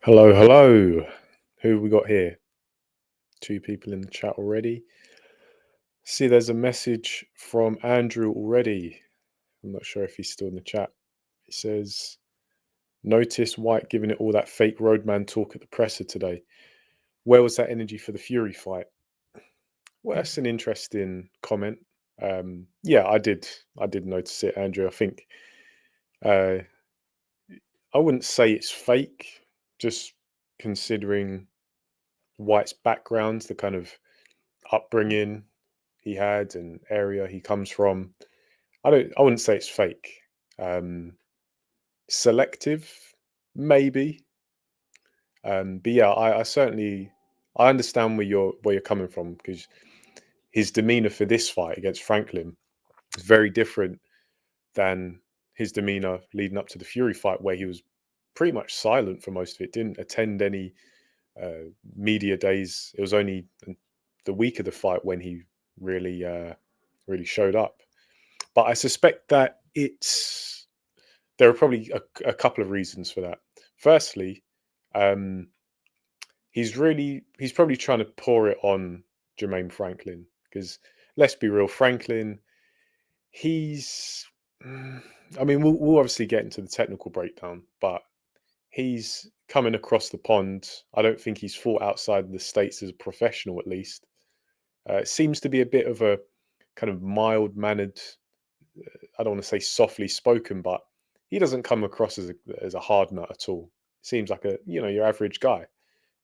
Hello, hello. Who have we got here? Two people in the chat already. See, there's a message from Andrew already. I'm not sure if he's still in the chat. He says, notice White giving it all that fake roadman talk at the presser today. Where was that energy for the Fury fight? Well, that's an interesting comment. Yeah, I did notice it, Andrew. I think uh, I wouldn't say it's fake, just considering White's background, the kind of upbringing he had and area he comes from. I wouldn't say it's fake. Selective, maybe. But yeah, I certainly I understand where you're coming from, because his demeanor for this fight against Franklin is very different than his demeanor leading up to the Fury fight, where he was pretty much silent for most of it. Didn't attend any media days. It was only the week of the fight when he really showed up. But I suspect that there are probably a couple of reasons for that. Firstly, um, he's probably trying to pour it on Jermaine Franklin, because let's be real, Franklin, he's I mean, we'll obviously get into the technical breakdown, but he's coming across the pond. I don't think he's fought outside the States as a professional, at least. It seems to be a bit of a kind of mild mannered, I don't want to say softly spoken, but he doesn't come across as a hard nut at all. Seems like your average guy.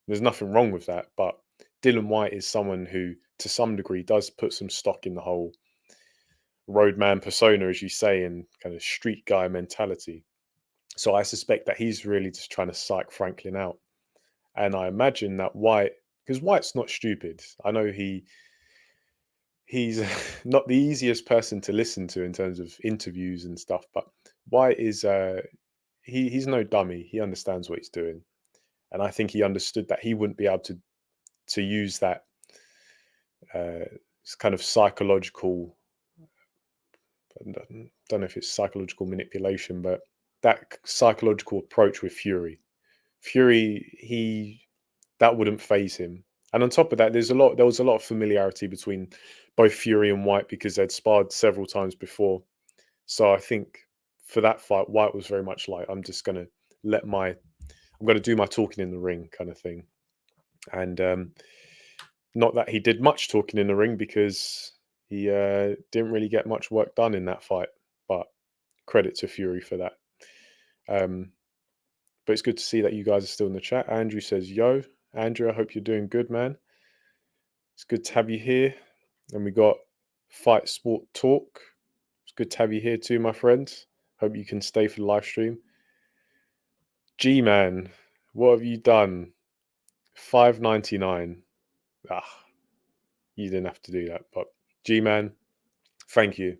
There's nothing wrong with that, but Dillian Whyte is someone who, to some degree, does put some stock in the whole roadman persona, as you say, and kind of street guy mentality. So I suspect that he's really just trying to psych Franklin out. And I imagine that White, because White's not stupid. I know he's not the easiest person to listen to in terms of interviews and stuff, but White is he's no dummy. He understands what he's doing, and I think he understood that he wouldn't be able to use that uh, kind of psychological. I don't know if it's psychological manipulation, but that psychological approach with Fury. Fury, that wouldn't phase him. And on top of that, there was a lot of familiarity between both Fury and White, because they'd sparred several times before. So I think for that fight, White was very much like, I'm gonna do my talking in the ring kind of thing. And not that he did much talking in the ring, because he didn't really get much work done in that fight. But credit to Fury for that. Um, but it's good to see that you guys are still in the chat. Andrew says, "Yo, Andrew, I hope you're doing good, man. It's good to have you here." And we got Fight Sport Talk. It's good to have you here too, my friends. Hope you can stay for the live stream. G Man, what have you done? $5.99. Ah, you didn't have to do that, but G Man, thank you.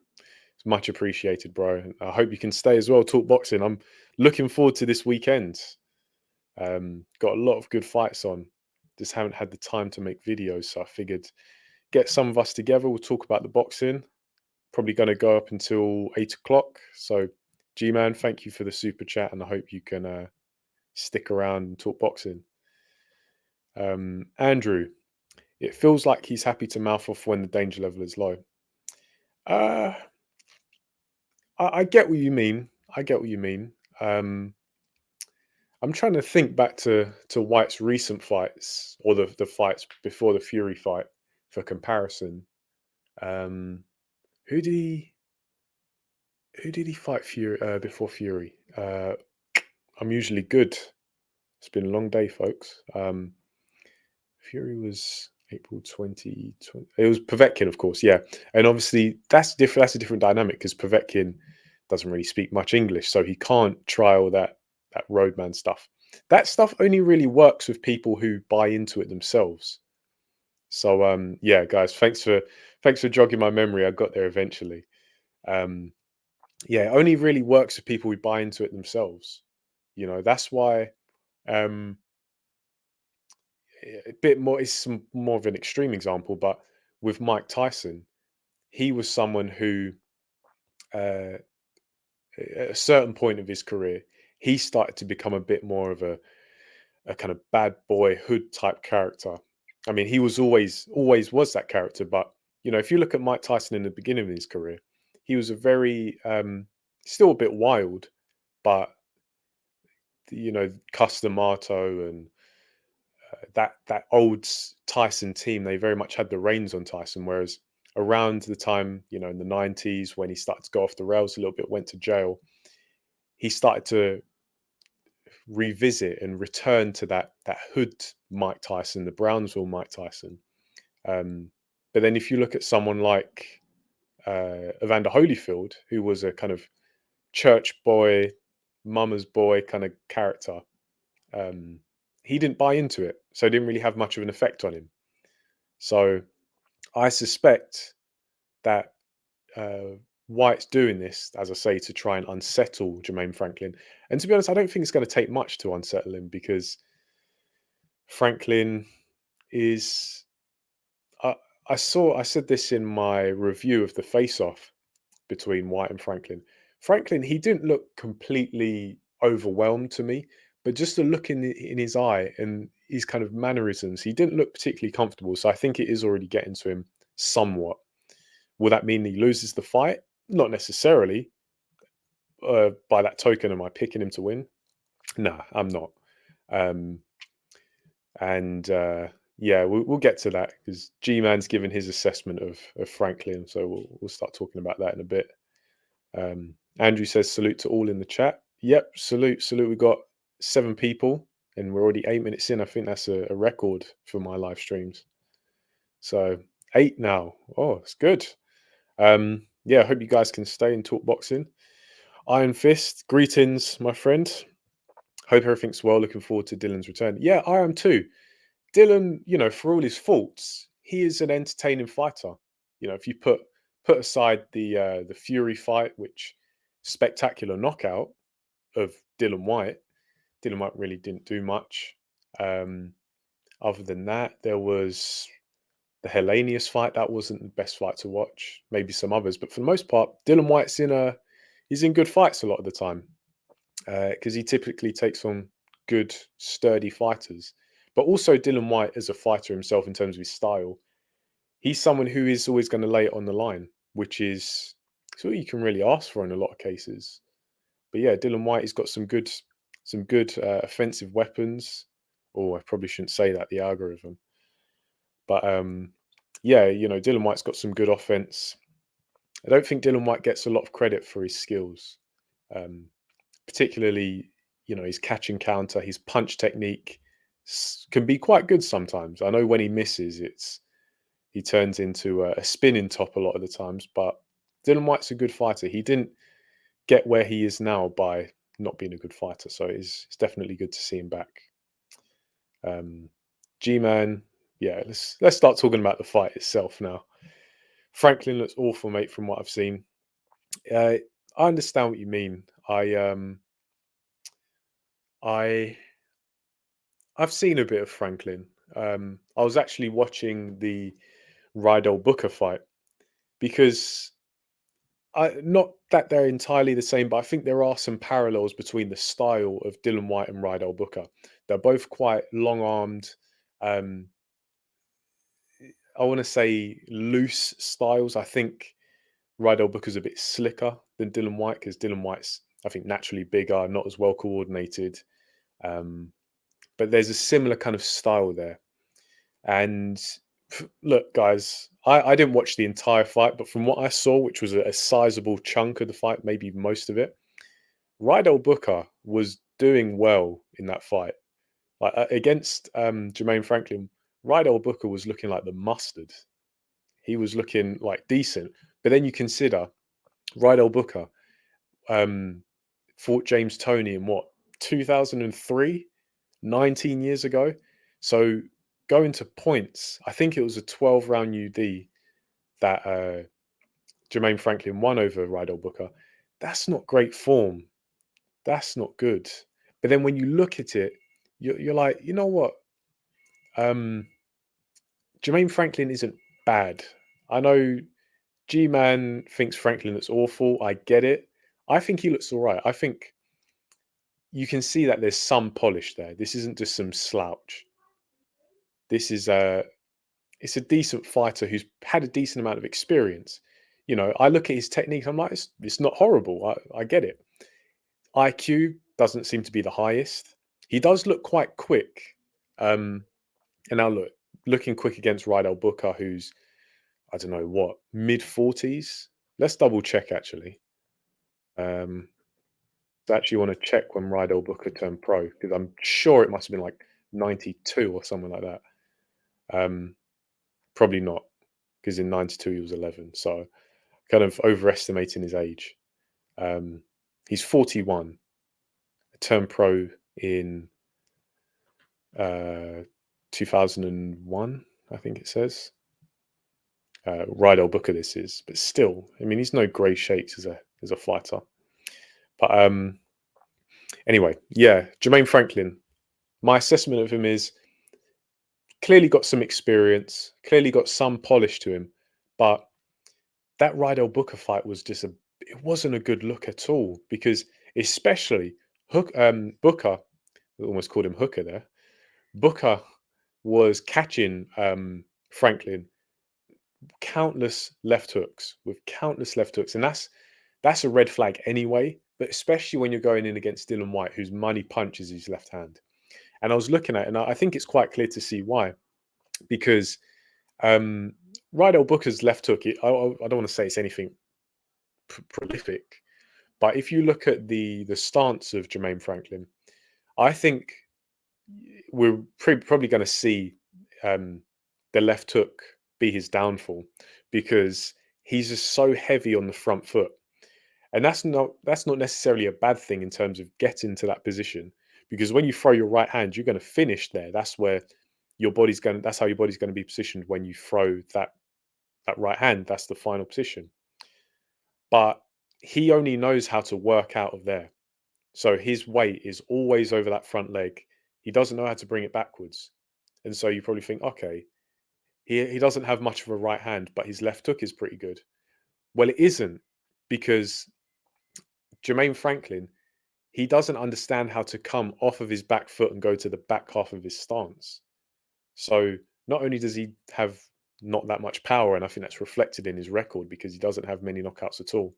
It's much appreciated, bro. And I hope you can stay as well. Talk boxing. I'm looking forward to this weekend. Got a lot of good fights on. Just haven't had the time to make videos, so I figured get some of us together. We'll talk about the boxing. Probably going to go up until 8 o'clock. So, G Man, thank you for the super chat, and I hope you can stick around and talk boxing. Andrew, it feels like he's happy to mouth off when the danger level is low. Uh, I get what you mean. I get what you mean. I'm trying to think back to White's recent fights, or the fights before the Fury fight, for comparison. Um, who did he fight before Fury? I'm usually good. It's been a long day, folks. Fury was April 2020. It was Povetkin, of course, yeah. And obviously that's different. That's a different dynamic, because Povetkin doesn't really speak much English, so he can't try all that roadman stuff. That stuff only really works with people who buy into it themselves. So yeah, guys, thanks for jogging my memory. I got there eventually. Um, yeah, it only really works with people who buy into it themselves. That's why um, a bit more. It's more of an extreme example, but with Mike Tyson, he was someone who, uh, at a certain point of his career, he started to become a bit more of a kind of bad boy hood type character. I mean, he was always was that character, but if you look at Mike Tyson in the beginning of his career, he was a very still a bit wild, but Cus D'Amato and that old Tyson team, they very much had the reins on Tyson. Whereas around the time, in the 90s, when he started to go off the rails a little bit, went to jail, he started to revisit and return to that hood Mike Tyson, the Brownsville Mike Tyson. But then if you look at someone like Evander Holyfield, who was a kind of church boy, mama's boy kind of character, he didn't buy into it, so it didn't really have much of an effect on him. So I suspect that Whyte's doing this, as I say, to try and unsettle Jermaine Franklin. And to be honest, I don't think it's going to take much to unsettle him, because Franklin is. I said this in my review of the face-off between Whyte and Franklin. Franklin, he didn't look completely overwhelmed to me, but just the look in his eye and his kind of mannerisms, he didn't look particularly comfortable. So I think it is already getting to him somewhat. Will that mean he loses the fight? Not necessarily. By that token, am I picking him to win? Nah, I'm not. Yeah, we'll get to that, because G-Man's given his assessment of Franklin, so we'll start talking about that in a bit. Andrew says salute to all in the chat. Yep, salute. We got 7 people, and we're already 8 minutes in. I think that's a record for my live streams. So 8 now. Oh, it's good. Yeah, I hope you guys can stay and talk boxing. Iron Fist, greetings, my friend. Hope everything's well. Looking forward to Dillian's return. Yeah, I am too. Dillian, for all his faults, he is an entertaining fighter. If you put aside the Fury fight, which spectacular knockout of Dillian Whyte really didn't do much. Other than that, there was the Hellenius fight. That wasn't the best fight to watch. Maybe some others, but for the most part, Dillian Whyte's he's in good fights a lot of the time, because he typically takes on good, sturdy fighters. But also Dillian Whyte as a fighter himself, in terms of his style, he's someone who is always going to lay it on the line, which is what you can really ask for in a lot of cases. But yeah, Dillian Whyte has got some good offensive weapons. Or I probably shouldn't say that, the algorithm. But yeah, Dillian Whyte's got some good offense. I don't think Dillian Whyte gets a lot of credit for his skills, particularly his catch and counter, his punch technique can be quite good sometimes. I know when he misses, he turns into a spinning top a lot of the times. But Dillian Whyte's a good fighter. He didn't get where he is now by not being a good fighter, so it's definitely good to see him back. G-Man, yeah, let's start talking about the fight itself now. Franklin looks awful, mate, from what I've seen. I understand what you mean. I've seen a bit of Franklin. I was actually watching the Ryder-Parker fight, because not that they're entirely the same, but I think there are some parallels between the style of Dillian Whyte and Ryder-Parker. They're both quite long-armed. I want to say loose styles. I think Ryder-Parker's a bit slicker than Dillian Whyte, because Dillian Whyte's, I think, naturally bigger, not as well coordinated. But there's a similar kind of style there. And look, guys, I didn't watch the entire fight, but from what I saw, which was a sizable chunk of the fight, maybe most of it, Ryder-Parker was doing well in that fight. Like against Jermaine Franklin, Ryder-Parker was looking like the mustard. He was looking like decent. But then you consider Ryder-Parker fought James Toney in what, 2003, 19 years ago. So going to points, I think it was a 12-round UD that Jermaine Franklin won over Ryder-Parker. That's not great form. That's not good. But then when you look at it, you're like, you know what? Jermaine Franklin isn't bad. I know G-Man thinks Franklin looks awful. I get it. I think he looks all right. I think you can see that there's some polish there. This isn't just some slouch. This is it's a decent fighter who's had a decent amount of experience. You know, I look at his technique, I'm like, it's not horrible. I get it. IQ doesn't seem to be the highest. He does look quite quick. And now looking quick against Ryder-Parker, who's, I don't know what, mid-40s. Let's double check actually. I actually want to check when Ryder-Parker turned pro, because I'm sure it must have been like 92 or something like that. Probably not, because in 92 he was 11. So kind of overestimating his age. He's 41. Turned pro in 2001, I think it says. Ryder-Parker this is, but still, I mean, he's no Gray Shakes as a fighter. But anyway, yeah, Jermaine Franklin. My assessment of him is clearly got some experience, clearly got some polish to him, but that Ryder-Parker fight was just it wasn't a good look at all, because especially Booker, I almost called him Hooker there. Booker was catching Franklin countless left hooks, and that's a red flag anyway. But especially when you're going in against Dillian Whyte, whose money punches his left hand. And I was looking at it, and I think it's quite clear to see why, because Ryder-Parker's left hook, I don't want to say it's anything prolific, but if you look at the stance of Jermaine Franklin, I think we're probably going to see the left hook be his downfall, because he's just so heavy on the front foot, and that's not necessarily a bad thing in terms of getting to that position, because when you throw your right hand, you're going to finish there. That's where that's how your body's going to be positioned when you throw that right hand. That's the final position. But he only knows how to work out of there. So his weight is always over that front leg. He doesn't know how to bring it backwards. And so you probably think, okay, he doesn't have much of a right hand, but his left hook is pretty good. Well, it isn't, because Jermaine Franklin, he doesn't understand how to come off of his back foot and go to the back half of his stance. So not only does he have not that much power, and I think that's reflected in his record because he doesn't have many knockouts at all,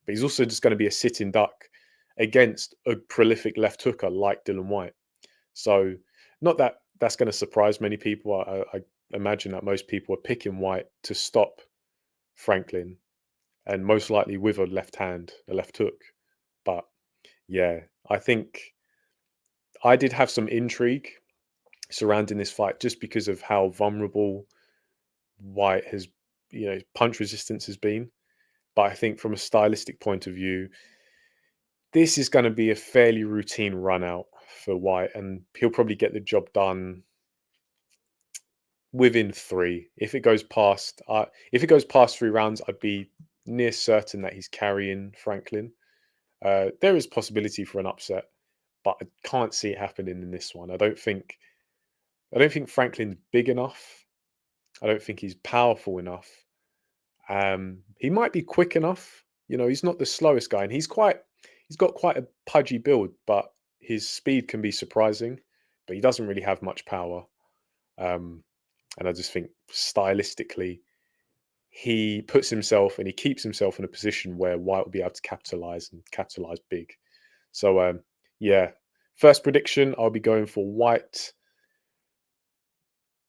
but he's also just going to be a sitting duck against a prolific left hooker like Dillian Whyte. So not that that's going to surprise many people. I imagine that most people are picking Whyte to stop Franklin, and most likely with a left hand, a left hook. But yeah, I think I did have some intrigue surrounding this fight just because of how vulnerable Whyte has, punch resistance has been. But I think from a stylistic point of view, this is going to be a fairly routine run out for Whyte, and he'll probably get the job done within 3. If it goes past 3 rounds, I'd be near certain that he's carrying Franklin. There is possibility for an upset, but I can't see it happening in this one. I don't think Franklin's big enough. I don't think he's powerful enough. He might be quick enough. He's not the slowest guy, and he's got quite a pudgy build, but his speed can be surprising. But he doesn't really have much power. And I just think stylistically, he puts himself and he keeps himself in a position where Whyte will be able to capitalize big. So yeah, first prediction, I'll be going for Whyte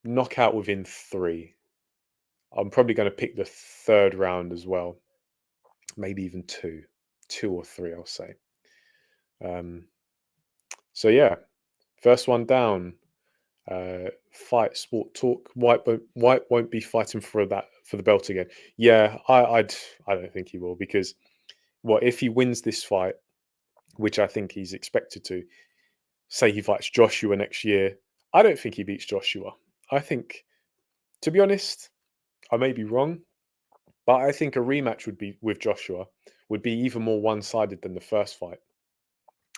knockout within 3. I'm probably going to pick the 3rd round as well. Maybe even 2 or 3, I'll say. So yeah, first one down. Fight Sport Talk. Whyte won't be fighting for the belt again. Yeah, I don't think he will, because if he wins this fight, which I think he's expected to, say he fights Joshua next year, I don't think he beats Joshua. I think, to be honest, I may be wrong, but I think a rematch with Joshua would be even more one-sided than the first fight.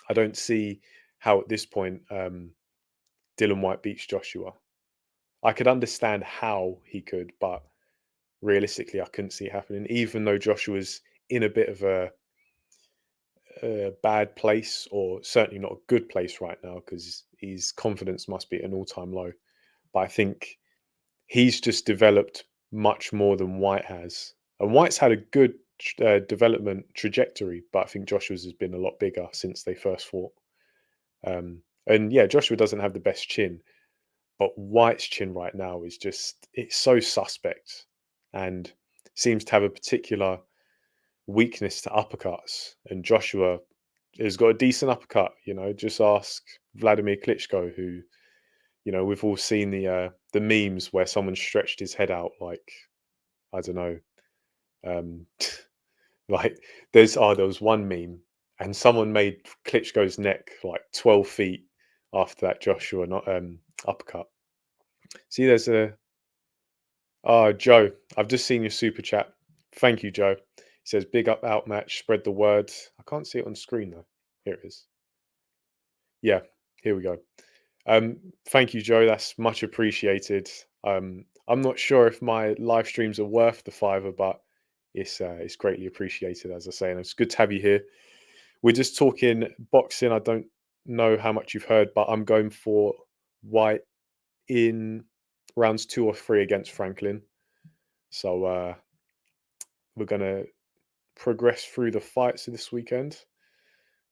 I don't see how at this point Dillian Whyte beats Joshua. I could understand how he could, but realistically, I couldn't see it happening, even though Joshua's in a bit of a bad place, or certainly not a good place right now, because his confidence must be at an all-time low. But I think he's just developed much more than White has. And White's had a good development trajectory, but I think Joshua's has been a lot bigger since they first fought. And yeah, Joshua doesn't have the best chin, but White's chin right now is just, it's so suspect, and seems to have a particular weakness to uppercuts. And Joshua has got a decent uppercut, just ask Vladimir Klitschko, who, we've all seen the memes where someone stretched his head out like, I don't know, um, like there was one meme, and someone made Klitschko's neck like 12 feet after that Joshua not uppercut. See, there's a Joe. I've just seen your super chat. Thank you, Joe. He says, "Big up Outmatch, spread the word." I can't see it on screen though. Here it is. Yeah, here we go. Thank you, Joe. That's much appreciated. I'm not sure if my live streams are worth the fiver, but it's greatly appreciated, as I say, and it's good to have you here. We're just talking boxing. I don't know how much you've heard, but I'm going for White in rounds 2 or 3 against Franklin. So we're gonna progress through the fights of this weekend.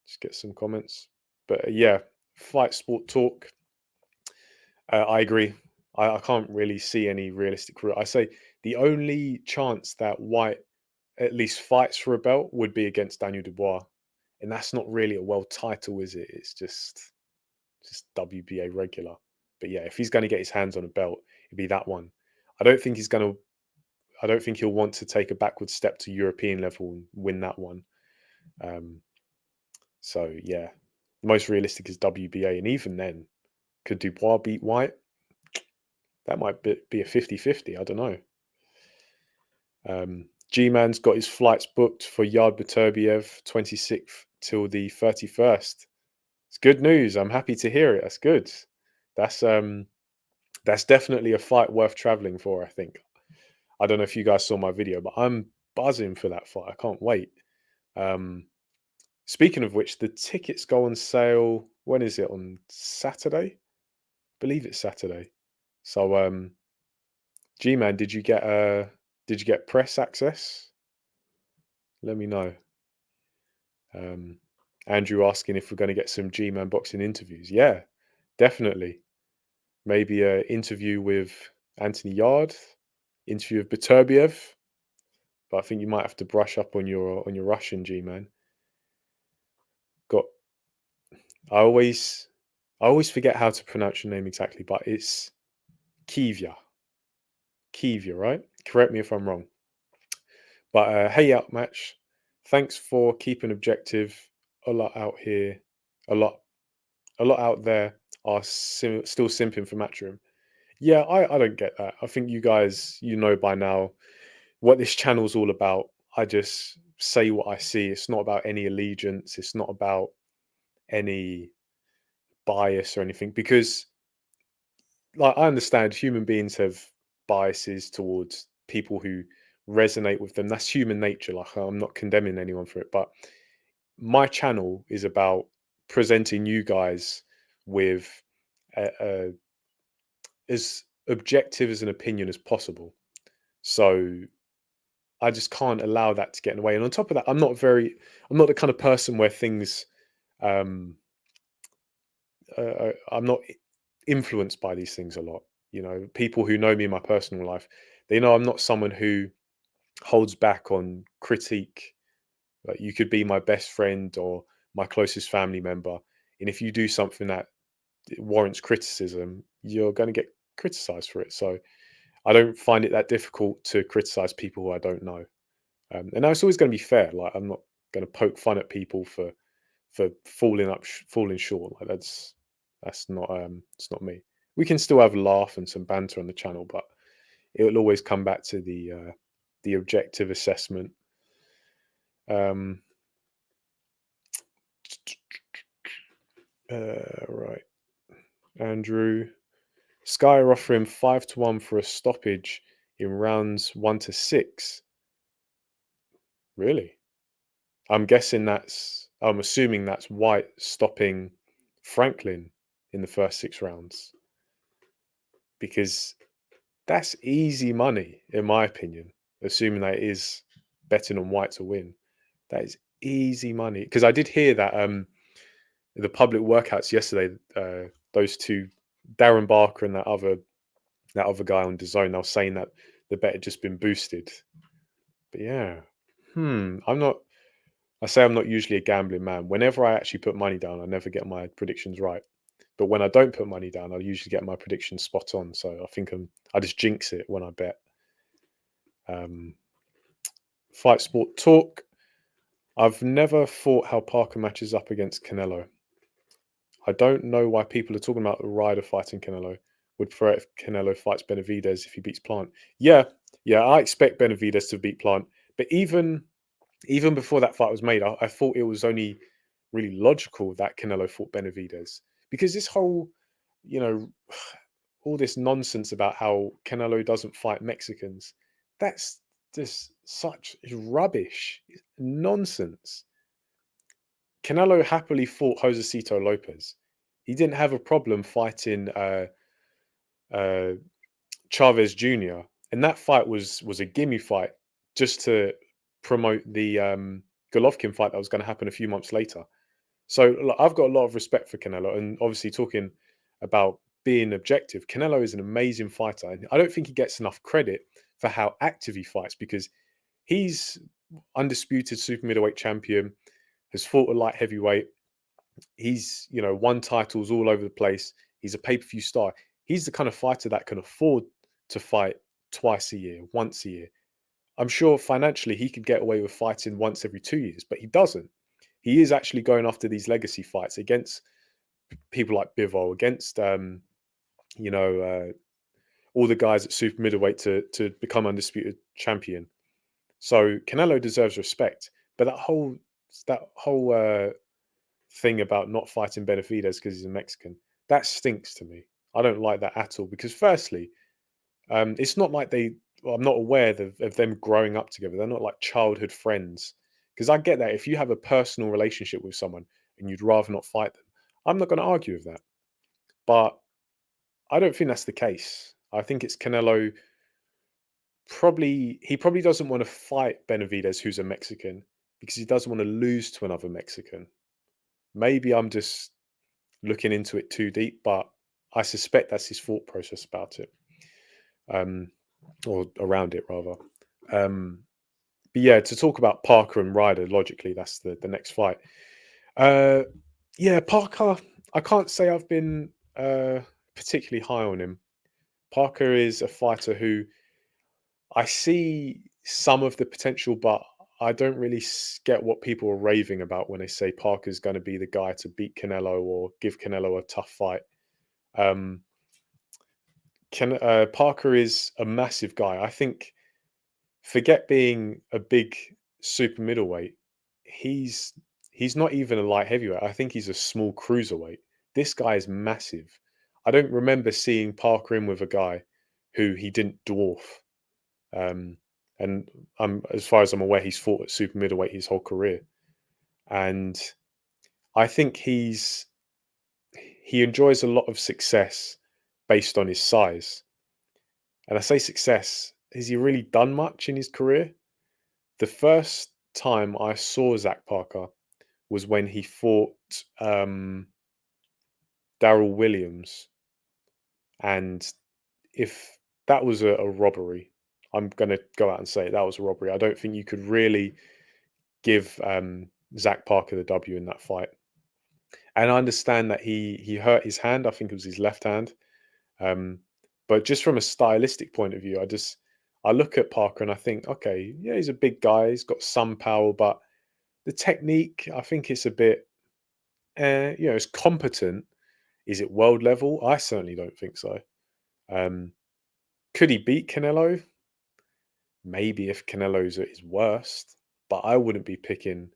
Just get some comments, but yeah, fight sport talk. I agree. I can't really see any realistic route. I say the only chance that White at least fights for a belt would be against Daniel Dubois, and that's not really a world title, is it? It's just WBA regular. But yeah, if he's going to get his hands on a belt, it'd be that one. I don't think he's going to. I don't think he'll want to take a backward step to European level and win that one. So yeah, the most realistic is WBA, and even then, could Dubois beat White? That might be a 50-50. I don't know. G-Man's got his flights booked for Yard Beterbiev 26th till the 31st. It's good news. I'm happy to hear it. That's good. That's definitely a fight worth traveling for, I think. I don't know if you guys saw my video, but I'm buzzing for that fight. I can't wait. Speaking of which, the tickets go on sale. When is it? On Saturday? I believe it's Saturday. So G-Man, did you get press access? Let me know. Andrew asking if we're going to get some G-Man boxing interviews. Yeah, definitely. Maybe an interview with Anthony Yard, interview with Beterbiev. But I think you might have to brush up on your Russian, G-Man. I always forget how to pronounce your name exactly, but it's Kivya. Kivya, right? Correct me if I'm wrong. But hey, Outmatch, thanks for keeping objective. A lot out here, a lot out there are still simping for Matchroom. Yeah, I don't get that. I think you guys, by now what this channel's all about. I just say what I see. It's not about any allegiance. It's not about any bias or anything, because like I understand human beings have biases towards people who resonate with them. That's human nature. Like, I'm not condemning anyone for it, but my channel is about presenting you guys with as objective as an opinion as possible. So I just can't allow that to get in the way. And on top of that, I'm not the kind of person where things, I'm not influenced by these things a lot. People who know me in my personal life, they know I'm not someone who holds back on critique. Like, you could be my best friend or my closest family member, and if you do something that warrants criticism, you're going to get criticized for it. So I don't find it that difficult to criticize people who I don't know. And it's always going to be fair. Like, I'm not going to poke fun at people for falling short. Like, that's not it's not me. We can still have a laugh and some banter on the channel, but it will always come back to the objective assessment. Right, Andrew. Sky are offering 5-1 for a stoppage in rounds 1 to 6. Really? I'm guessing that's I'm assuming that's Whyte stopping Franklin in the first 6 rounds, because that's easy money, in my opinion, assuming that it is betting on Whyte to win. That is easy money. Because I did hear that the public workouts yesterday, those two, Darren Barker and that other guy on DAZN, they were saying that the bet had just been boosted. But yeah, I'm not. I say I'm not usually a gambling man. Whenever I actually put money down, I never get my predictions right. But when I don't put money down, I usually get my predictions spot on. So I think I just jinx it when I bet. Fight Sport Talk. I've never thought how Parker matches up against Canelo. I don't know why people are talking about the Ryder fighting Canelo. Would prefer it if Canelo fights Benavidez if he beats Plant. Yeah, I expect Benavidez to beat Plant. But even before that fight was made, I thought it was only really logical that Canelo fought Benavidez, because this whole, you know, all this nonsense about how Canelo doesn't fight Mexicans, that's just such rubbish, nonsense. Canelo happily fought Josecito Lopez. He didn't have a problem fighting uh, Chavez Jr. And that fight was a gimme fight just to promote the Golovkin fight that was going to happen a few months later. So look, I've got a lot of respect for Canelo, and obviously talking about being objective, Canelo is an amazing fighter, and I don't think he gets enough credit for how active he fights, because he's undisputed super middleweight champion, has fought a light heavyweight. He's won titles all over the place. He's a pay-per-view star. He's the kind of fighter that can afford to fight twice a year, once a year. I'm sure financially he could get away with fighting once every 2 years, but he doesn't. He is actually going after these legacy fights against people like Bivol, against all the guys at super middleweight to become undisputed champion. So Canelo deserves respect, but that whole thing about not fighting Benavidez because he's a Mexican, that stinks to me. I don't like that at all, because firstly, it's not like I'm not aware of them growing up together. They're not like childhood friends. Because I get that if you have a personal relationship with someone and you'd rather not fight them, I'm not going to argue with that. But I don't think that's the case. I think it's Canelo. He probably doesn't want to fight Benavidez, who's a Mexican, because he doesn't want to lose to another Mexican. Maybe I'm just looking into it too deep, but I suspect that's his thought process about it, or around it rather. But yeah, to talk about Parker and Ryder, logically, that's the next fight. Yeah, Parker, I can't say I've been particularly high on him. Parker is a fighter who I see some of the potential, but I don't really get what people are raving about when they say Parker's going to be the guy to beat Canelo or give Canelo a tough fight. Um, Parker is a massive guy. I think, forget being a big super middleweight, he's not even a light heavyweight. I think he's a small cruiserweight. This guy is massive. I don't remember seeing Parker in with a guy who he didn't dwarf. And as far as I'm aware, he's fought at super middleweight his whole career. And I think he enjoys a lot of success based on his size. And I say success, has he really done much in his career? The first time I saw Zach Parker was when he fought Daryl Williams. And if that was a robbery, I'm going to go out and say that was a robbery. I don't think you could really give Zach Parker the W in that fight. And I understand that he hurt his hand. I think it was his left hand. But just from a stylistic point of view, I look at Parker and I think, okay, yeah, he's a big guy. He's got some power, but the technique, I think it's a bit, it's competent. Is it world level? I certainly don't think so. Could he beat Canelo? Maybe if Canelo's at his worst, but I wouldn't be picking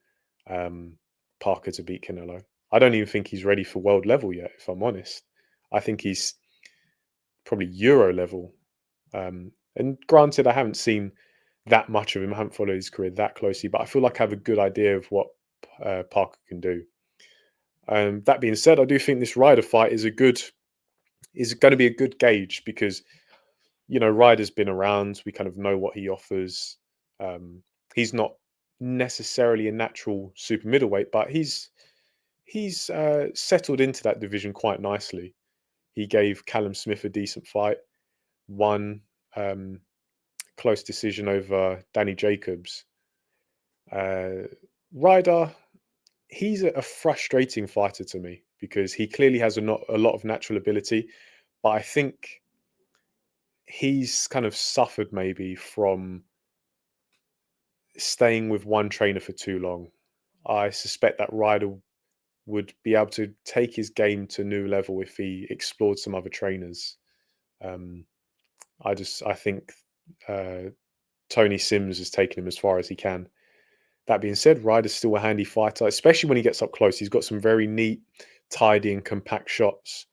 Parker to beat Canelo. I don't even think he's ready for world level yet, if I'm honest. I think he's probably Euro level. And granted, I haven't seen that much of him. I haven't followed his career that closely, but I feel like I have a good idea of what Parker can do. That being said, I do think this Ryder fight is going to be a good gauge because Ryder's been around. We kind of know what he offers. He's not necessarily a natural super middleweight, but he's settled into that division quite nicely. He gave Callum Smith a decent fight, won close decision over Danny Jacobs. Ryder, he's a frustrating fighter to me because he clearly has a lot of natural ability, but I think he's kind of suffered maybe from staying with one trainer for too long. I suspect that Ryder would be able to take his game to a new level if he explored some other trainers. I think Tony Sims has taken him as far as he can. That being said, Ryder's still a handy fighter, especially when he gets up close. He's got some very neat, tidy and compact shots.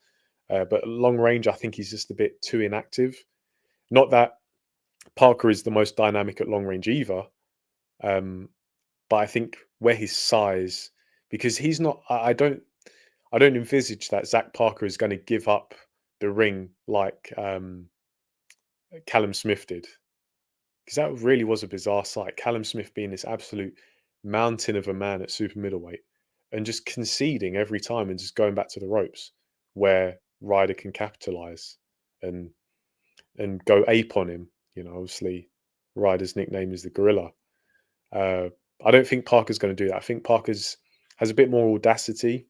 But long range, I think he's just a bit too inactive. Not that Parker is the most dynamic at long range either. But I think where his size, because he's not, I don't envisage that Zach Parker is going to give up the ring like Callum Smith did. Because that really was a bizarre sight. Callum Smith being this absolute mountain of a man at super middleweight and just conceding every time and just going back to the ropes where Ryder can capitalize and go ape on him. Obviously Ryder's nickname is the Gorilla. I don't think Parker's going to do that. I think Parker's has a bit more audacity.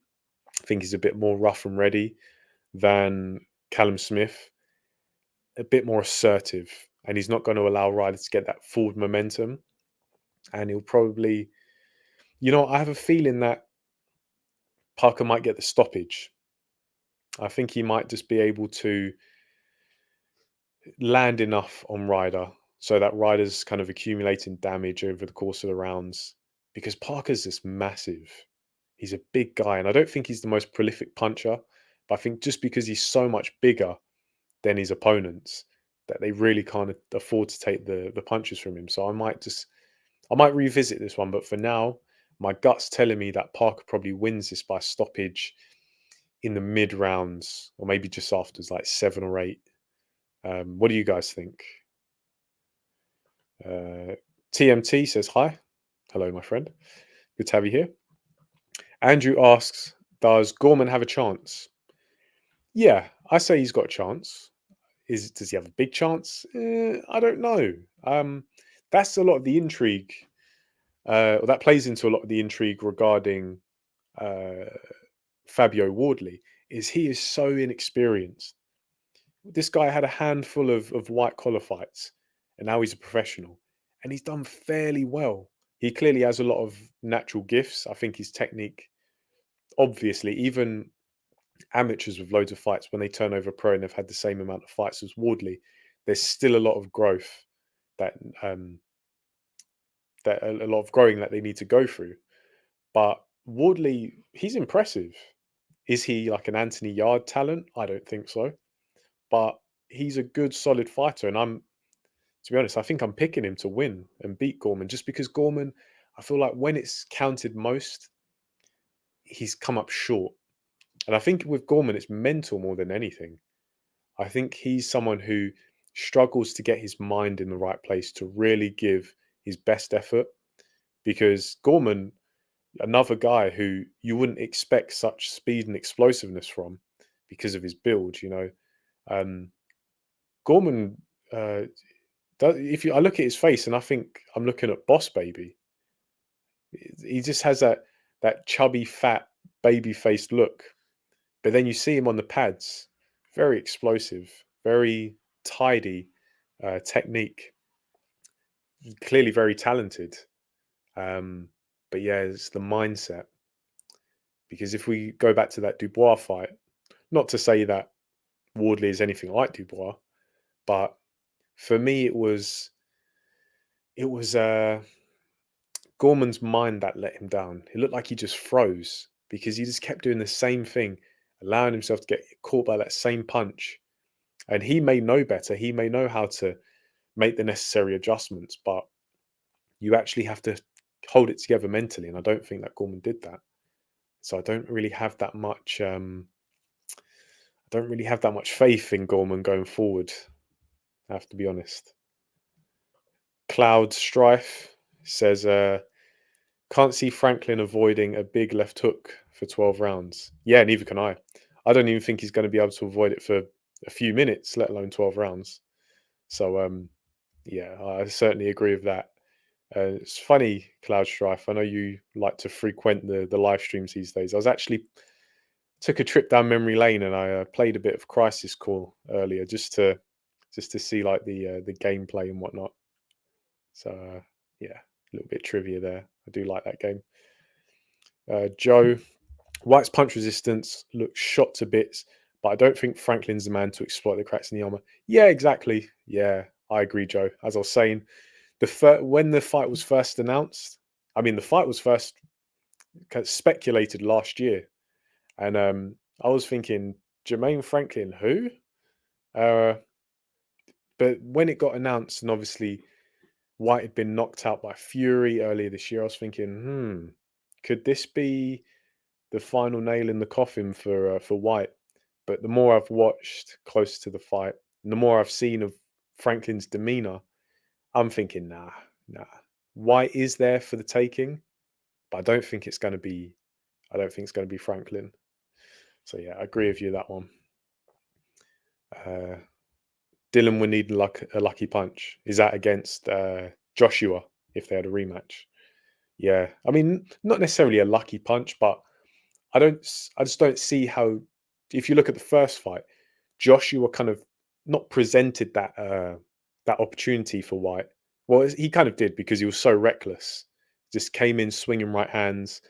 I think he's a bit more rough and ready than Callum Smith. A bit more assertive, and he's not going to allow Ryder to get that forward momentum. And he'll probably, I have a feeling that Parker might get the stoppage. I think he might just be able to land enough on Ryder so that Ryder's kind of accumulating damage over the course of the rounds, because Parker's just massive. He's a big guy, and I don't think he's the most prolific puncher, but I think just because he's so much bigger than his opponents that they really can't afford to take the punches from him. So I might revisit this one, but for now, my gut's telling me that Parker probably wins this by stoppage in the mid rounds, or maybe just after, like 7 or 8. What do you guys think? TMT says hi. Hello, my friend. Good to have you here. Andrew asks, does Gorman have a chance? Yeah, I say he's got a chance. Does he have a big chance? I don't know. That's a lot of the intrigue. That plays into a lot of the intrigue regarding Fabio Wardley. He is so inexperienced. This guy had a handful of white collar fights, and now he's a professional, and he's done fairly well. He clearly has a lot of natural gifts. I think his technique, obviously, even amateurs with loads of fights, when they turn over pro and they've had the same amount of fights as Wardley, there's still a lot of growth that a lot of growing that they need to go through. But Wardley, he's impressive. Is he like an Anthony Yard talent? I don't think so. But he's a good, solid fighter. And to be honest, I think I'm picking him to win and beat Gorman, just because Gorman, I feel like when it's counted most, he's come up short. And I think with Gorman, it's mental more than anything. I think he's someone who struggles to get his mind in the right place to really give his best effort, because Gorman, another guy who you wouldn't expect such speed and explosiveness from because of his build, Gorman, I look at his face and I think I'm looking at Boss Baby. He just has that chubby, fat, baby-faced look. But then you see him on the pads, very explosive, very tidy technique, clearly very talented. But yeah, it's the mindset. Because if we go back to that Dubois fight, not to say that Wardley is anything like Dubois, but for me, it was Gorman's mind that let him down. It looked like he just froze because he just kept doing the same thing, allowing himself to get caught by that same punch. And he may know better. He may know how to make the necessary adjustments, but you actually have to hold it together mentally, and I don't think that Gorman did that. So I don't really have that much. I don't really have that much faith in Gorman going forward. I have to be honest. Cloud Strife says, can't see Franklin avoiding a big left hook for 12 rounds. Yeah, neither can I. I don't even think he's going to be able to avoid it for a few minutes, let alone 12 rounds. So, yeah, I certainly agree with that. It's funny, Cloud Strife. I know you like to frequent the live streams these days. I was actually took a trip down memory lane and I played a bit of Crisis Core earlier just to see like the gameplay and whatnot. So yeah, a little bit trivia there. I do like that game. Joe, White's punch resistance looks shot to bits, but I don't think Franklin's the man to exploit the cracks in the armor. Yeah, exactly. Yeah, I agree, Joe. As I was saying, when the fight was first announced, I mean, the fight was first speculated last year, and I was thinking, Jermaine Franklin, who? Uh, but when it got announced, and obviously White had been knocked out by Fury earlier this year, I was thinking, could this be the final nail in the coffin for White? But the more I've watched close to the fight, and the more I've seen of Franklin's demeanor, I'm thinking, nah. White is there for the taking, but I don't think it's going to be. I don't think it's going to be Franklin. So yeah, I agree with you that one. Dillian would need a lucky punch. Is that against Joshua if they had a rematch? Yeah, I mean, not necessarily a lucky punch, but I just don't see how. If you look at the first fight, Joshua kind of not presented that opportunity for White. Well, he kind of did because he was so reckless. Just came in swinging right hands.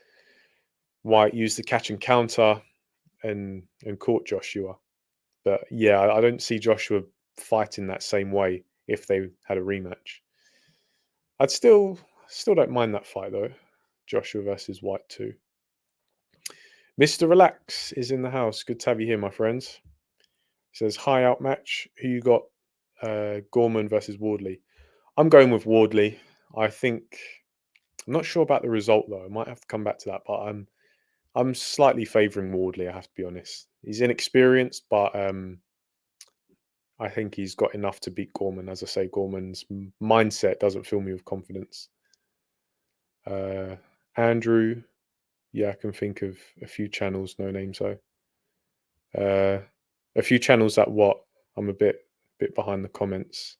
White used the catch and counter and caught Joshua. But yeah, I don't see Joshua fighting that same way if they had a rematch. I'd still don't mind that fight though. Joshua versus White 2. Mr. Relax is in the house. Good to have you here, my friends. He says, hi, Outmatch. Who you got? Gorman versus Wardley. I'm going with Wardley. I'm not sure about the result though. I might have to come back to that, but I'm slightly favouring Wardley. I have to be honest. He's inexperienced, but I think he's got enough to beat Gorman. As I say, Gorman's mindset doesn't fill me with confidence. Andrew, yeah, I can think of a few channels. No names though. A few channels that what? I'm a bit behind the comments.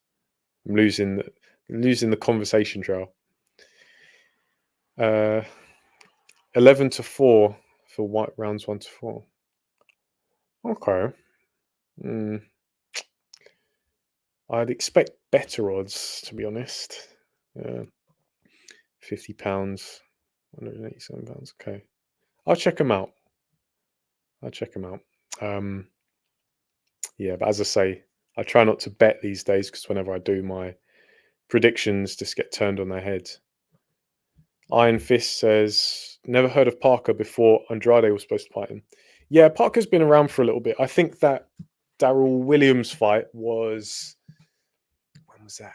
I'm losing the conversation trail. 11-4 for White rounds 1 to 4. Okay. I'd expect better odds, to be honest. £50, £187. Okay. I'll check them out. Yeah, but as I say, I try not to bet these days because whenever I do, my predictions just get turned on their head. Iron Fist says, never heard of Parker before Andrade was supposed to fight him. Yeah, Parker's been around for a little bit. I think that Darrell Williams fight was, when was that?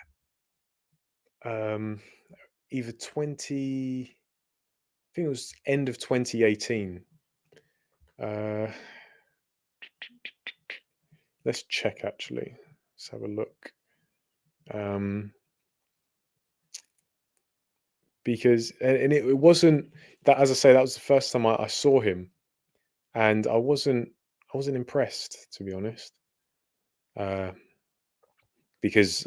Either 20, I think it was end of 2018. Let's check actually. Let's have a look. Because and it wasn't that, as I say, that was the first time I saw him, and I wasn't impressed, to be honest. Because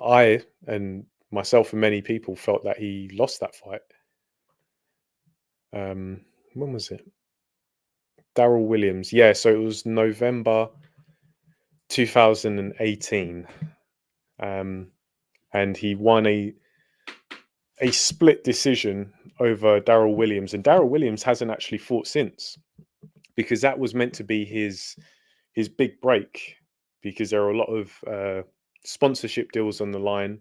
I and myself and many people felt that he lost that fight. When was it? Darrell Williams. Yeah, so it was November 2018. And he won a split decision over Darrell Williams. And Darrell Williams hasn't actually fought since, because that was meant to be his big break, because there are a lot of sponsorship deals on the line.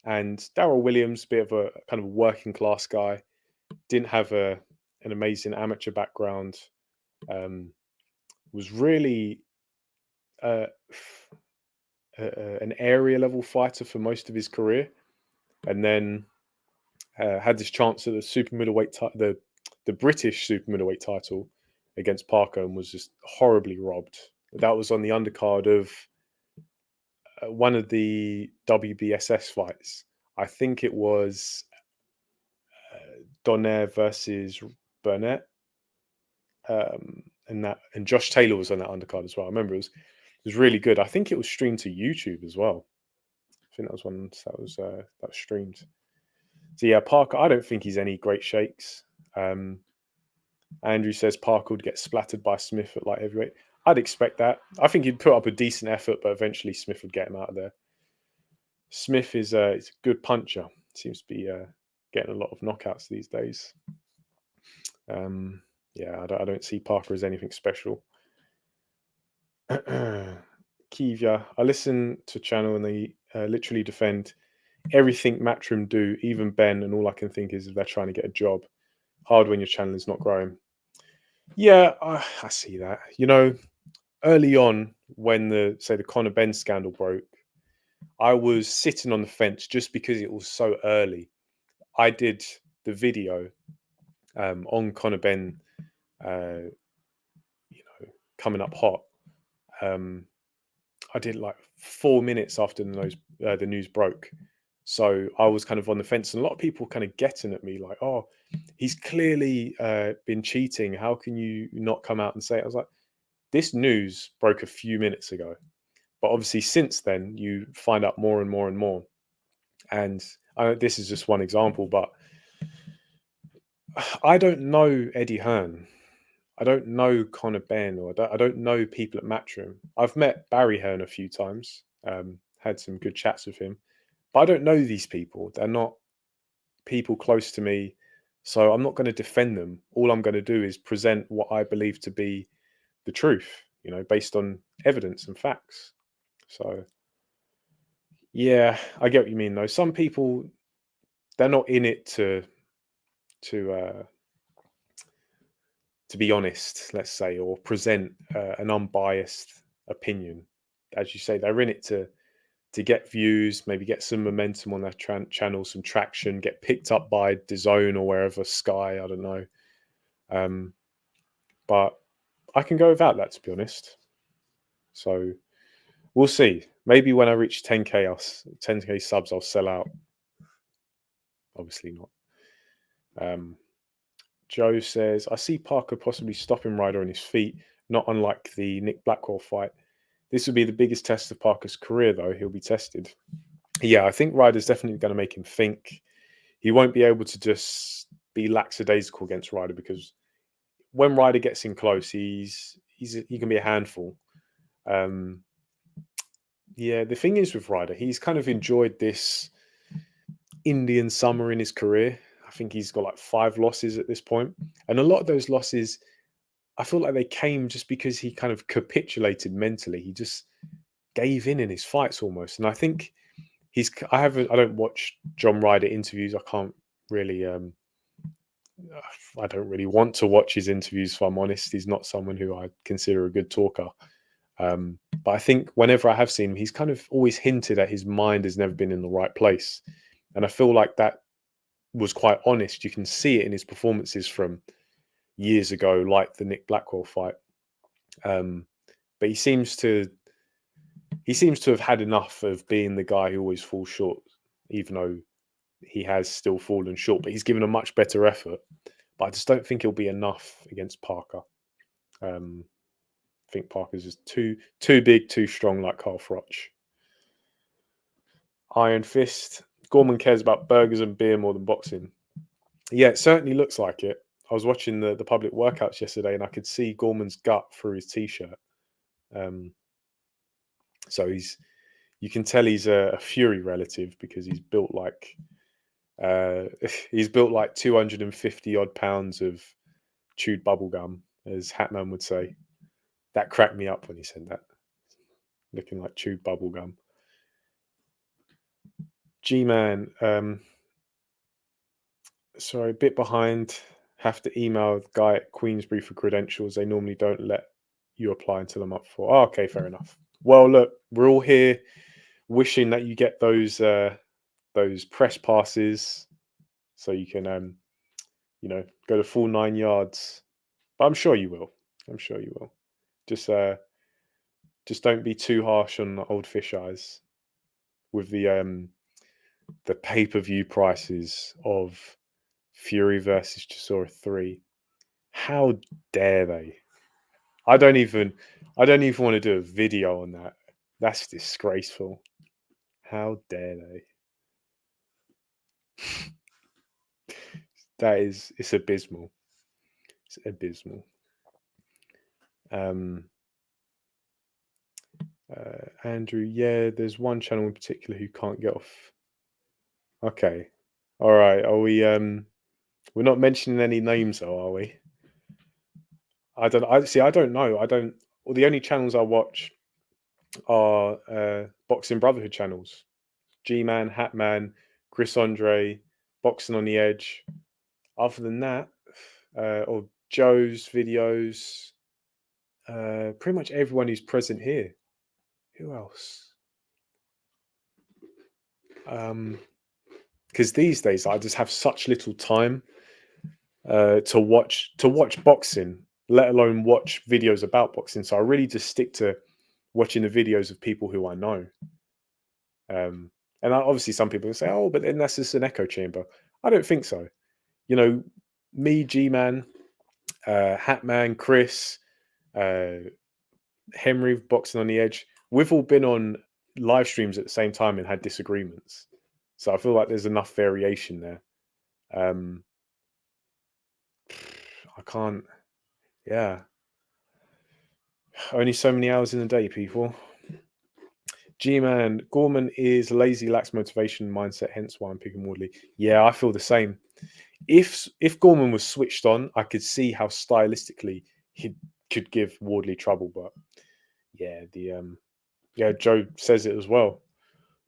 And Darrell Williams, bit of a kind of working class guy, didn't have an amazing amateur background, was really an area level fighter for most of his career. And then had this chance at the super middleweight, the British super middleweight title against Parker, and was just horribly robbed. That was on the undercard of one of the WBSS fights. I think it was Donaire versus Burnett, and Josh Taylor was on that undercard as well. I remember it was really good. I think it was streamed to YouTube as well. I think that was one that was streamed. So yeah, Parker. I don't think he's any great shakes. Andrew says Parker would get splattered by Smith at light heavyweight. I'd expect that. I think he'd put up a decent effort, but eventually Smith would get him out of there. Smith is a good puncher. Seems to be getting a lot of knockouts these days. Yeah, I don't see Parker as anything special. Kivya, I listen to channel and they literally defend everything Matchroom do, even Ben, and all I can think is they're trying to get a job. Hard when your channel is not growing. Yeah, I see that. You know, early on when the Conor Benn scandal broke, I was sitting on the fence just because it was so early. I did the video on Conor Benn, coming up hot. I did like 4 minutes after the news broke. So I was kind of on the fence, and a lot of people kind of getting at me like, "Oh, he's clearly been cheating. How can you not come out and say it?" I was like, "This news broke a few minutes ago, but obviously since then you find out more and more and more." And this is just one example, but I don't know Eddie Hearn. I don't know Conor Benn, or I don't know people at Matchroom. I've met Barry Hearn a few times, had some good chats with him, but I don't know these people. They're not people close to me, so I'm not going to defend them. All I'm going to do is present what I believe to be the truth, based on evidence and facts. So, yeah, I get what you mean, though. Some people, they're not in it to be honest, let's say, or present an unbiased opinion. As you say, they're in it to get views, maybe get some momentum on their channel, some traction, get picked up by DAZN or wherever, Sky, I don't know. But I can go without that, to be honest. So we'll see. Maybe when I reach 10K, 10K subs, I'll sell out. Obviously not. Joe says, I see Parker possibly stopping Ryder on his feet, not unlike the Nick Blackwell fight. This would be the biggest test of Parker's career, though. He'll be tested. Yeah, I think Ryder's definitely going to make him think. He won't be able to just be lackadaisical against Ryder, because when Ryder gets in close, he can be a handful. Yeah, the thing is with Ryder, he's kind of enjoyed this Indian summer in his career. I think he's got like 5 losses at this point. And a lot of those losses, I feel like they came just because he kind of capitulated mentally. He just gave in his fights almost. And I think I don't watch John Ryder interviews. I can't really, I don't really want to watch his interviews, if I'm honest. He's not someone who I consider a good talker. But I think whenever I have seen him, he's kind of always hinted at his mind has never been in the right place. And I feel like that was quite honest. You can see it in his performances from years ago, like the Nick Blackwell fight. But he seems to have had enough of being the guy who always falls short, even though he has still fallen short. But he's given a much better effort. But I just don't think he'll be enough against Parker. I think Parker's just too big, too strong, like Carl Froch. Iron Fist. Gorman cares about burgers and beer more than boxing. Yeah, it certainly looks like it. I was watching the public workouts yesterday, and I could see Gorman's gut through his t-shirt. So you can tell he's a Fury relative, because he's built like 250 odd pounds of chewed bubblegum, as Hatman would say. That cracked me up when he said that. Looking like chewed bubblegum. G-Man, sorry, a bit behind. Have to email the guy at Queensbury for credentials. They normally don't let you apply until I'm up for. Oh, okay, fair enough. Well, look, we're all here wishing that you get those press passes, so you can go the full 9 yards. But I'm sure you will. I'm sure you will. Just don't be too harsh on the old fish eyes with the pay-per-view prices of Fury versus Chisora 3. How dare they? I don't even want to do a video on that. That's disgraceful. How dare they? It's abysmal. It's abysmal. Andrew, yeah, there's one channel in particular who can't get off. Okay. All right. Are we we're not mentioning any names though, are we? I don't know. Well, the only channels I watch are Boxing Brotherhood channels. G-Man, Hatman, Chris Andre, Boxing on the Edge. Other than that, or Joe's videos, pretty much everyone who's present here. Who else? Because these days I just have such little time to watch boxing, let alone watch videos about boxing. So I really just stick to watching the videos of people who I know. And obviously some people will say, "Oh, but then that's just an echo chamber." I don't think so. Me, G-Man, Hatman, Chris, Henry, Boxing on the Edge, we've all been on live streams at the same time and had disagreements. So I feel like there's enough variation there. I can't. Yeah. Only so many hours in a day, people. G-Man, Gorman is lazy, lacks motivation, mindset, hence why I'm picking Wardley. Yeah, I feel the same. If Gorman was switched on, I could see how stylistically he could give Wardley trouble. But yeah, Joe says it as well.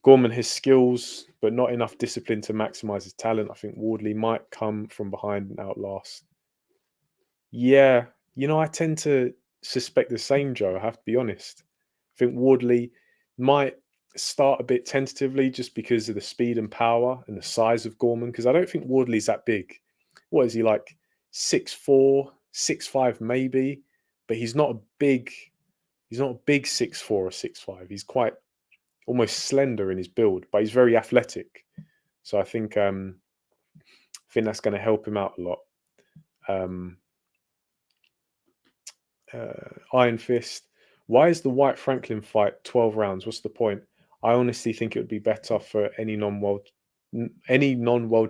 Gorman has skills, but not enough discipline to maximize his talent. I think Wardley might come from behind and outlast. Yeah, I tend to suspect the same, Joe. I have to be honest. I think Wardley might start a bit tentatively just because of the speed and power and the size of Gorman, because I don't think Wardley's that big. What is he, like 6'4", 6'5", maybe? But he's not a big 6'4" or 6'5". He's quite almost slender in his build, but he's very athletic. So I think that's going to help him out a lot. Iron Fist. Why is the Whyte-Franklin fight 12 rounds? What's the point? I honestly think it would be better for any non-world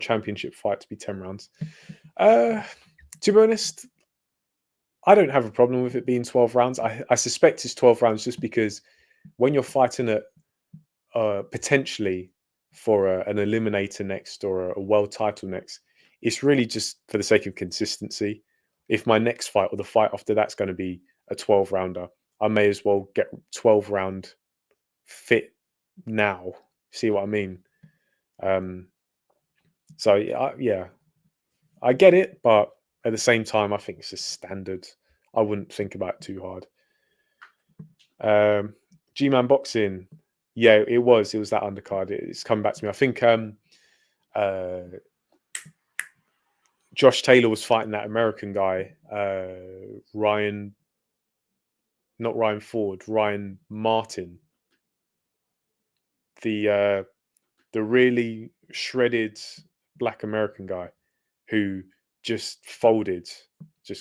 championship fight to be 10 rounds. To be honest, I don't have a problem with it being 12 rounds. I suspect it's 12 rounds just because when you're fighting at potentially for an eliminator next or a world title next, it's really just for the sake of consistency. If my next fight or the fight after that's going to be a 12 rounder, I may as well get 12 round fit now. See what I mean? So yeah, I get it, but at the same time, I think it's just standard. I wouldn't think about it too hard. G-Man Boxing. Yeah, it was that undercard. It's come back to me. I think Josh Taylor was fighting that American guy, Ryan Martin, the really shredded black American guy who just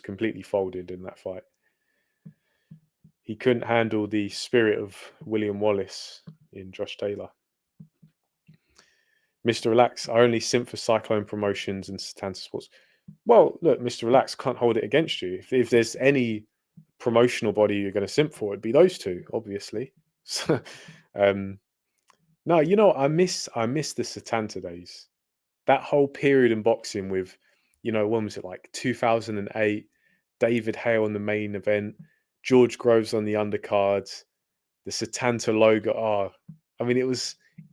completely folded in that fight. He couldn't handle the spirit of William Wallace in Josh Taylor. Mr. Relax, I only simp for Cyclone Promotions and Satanta Sports. Well, look, Mr. Relax can't hold it against you. If there's any promotional body you're going to simp for, it'd be those two, obviously. No, I miss the Satanta days. That whole period in boxing with, when was it, like 2008, David Hale on the main event, George Groves on the undercards, the Satanta logo. Oh, I mean,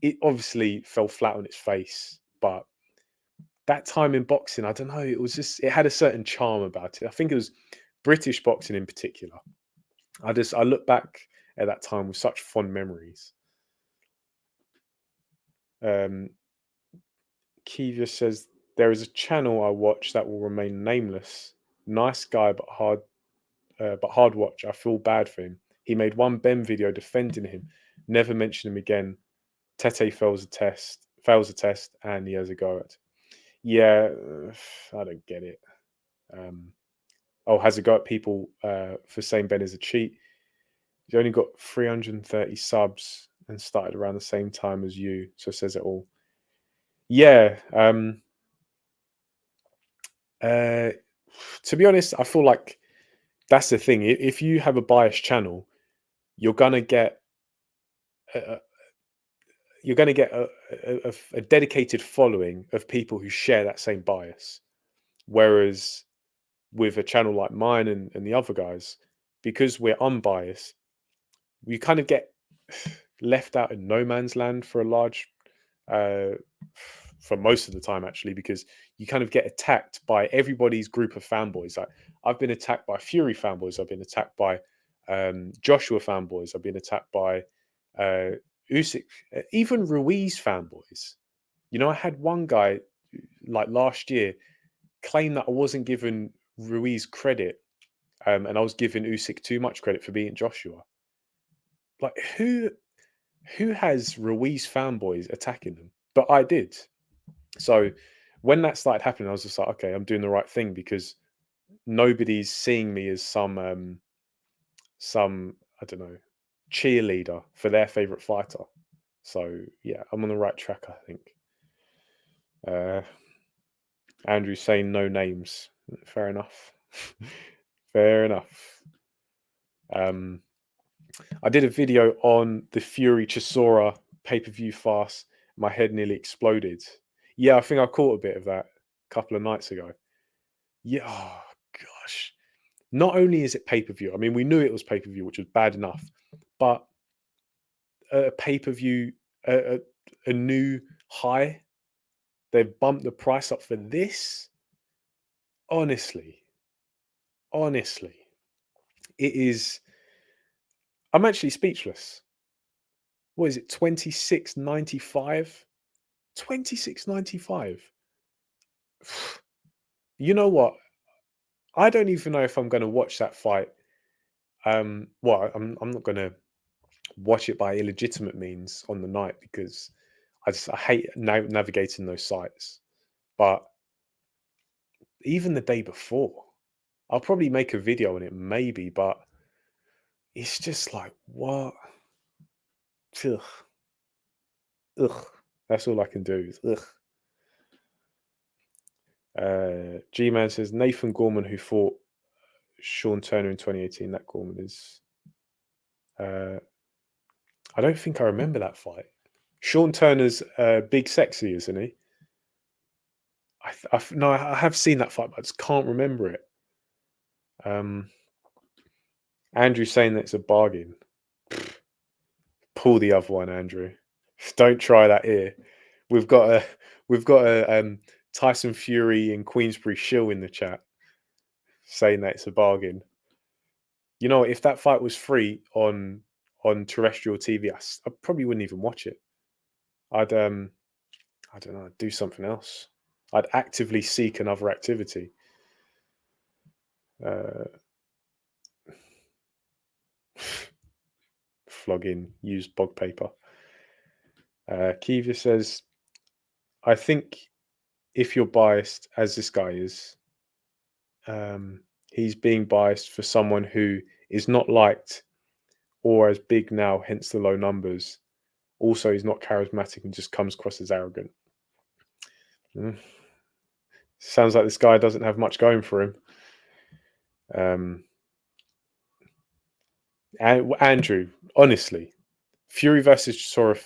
it obviously fell flat on its face, but that time in boxing, I don't know, it had a certain charm about it. I think it was British boxing in particular. I look back at that time with such fond memories. Kiva says There is a channel I watch that will remain nameless. Nice guy, but hard watch. I feel bad for him. He made one Ben video defending him. Never mention him again. Tete fails a test, and he has a go at. Yeah, I don't get it. Has a go at people for saying Ben is a cheat. He's only got 330 subs and started around the same time as you, so says it all. Yeah. To be honest, I feel like that's the thing. If you have a biased channel, you're gonna get a, a dedicated following of people who share that same bias. Whereas with a channel like mine and the other guys, because we're unbiased, we kind of get left out in no man's land for a large for most of the time, actually, because you kind of get attacked by everybody's group of fanboys. Like, I've been attacked by Fury fanboys, I've been attacked by Joshua fanboys, I've been attacked by Usyk, even Ruiz fanboys. You know, I had one guy like last year claim that I wasn't giving Ruiz credit, and I was giving Usyk too much credit for beating Joshua. Like, who has Ruiz fanboys attacking them? But I did. So when that started happening, I was just like, okay, I'm doing the right thing, because nobody's seeing me as some I don't know, cheerleader for their favorite fighter. So yeah, I'm on the right track, I think. Andrew saying no names. Fair enough. Fair enough. I did a video on the Fury Chisora pay-per-view fast. My head nearly exploded. Yeah, I think I caught a bit of that a couple of nights ago. Yeah, oh gosh. Not only is it pay-per-view, I mean, we knew it was pay-per-view, which was bad enough, but a pay-per-view, a new high, they've bumped the price up for this. Honestly, it is. I'm actually speechless. What is it? 26.95. 26.95. You know what? I don't even know if I'm going to watch that fight. Well, I'm not going to watch it by illegitimate means on the night, because I hate navigating those sites. But even the day before, I'll probably make a video on it, maybe. But it's just like, what? Ugh. Ugh. That's all I can do. Ugh. G-Man says Nathan Gorman, who fought Sean Turner in 2018. That Gorman is. I don't think I remember that fight. Sean Turner's big sexy, isn't he? No, I have seen that fight, but I just can't remember it. Andrew saying that it's a bargain. Pull the other one, Andrew. Don't try that here. We've got a Tyson Fury and Queensbury shill in the chat saying that it's a bargain. You know, if that fight was free on terrestrial TV, I probably wouldn't even watch it. I'd I don't know, I'd do something else. I'd actively seek another activity. Flogging used bog paper. Kiva says, I think if you're biased, as this guy is, he's being biased for someone who is not liked or as big now, hence the low numbers. Also, he's not charismatic and just comes across as arrogant. Sounds like this guy doesn't have much going for him. Andrew, honestly, Fury versus Chisora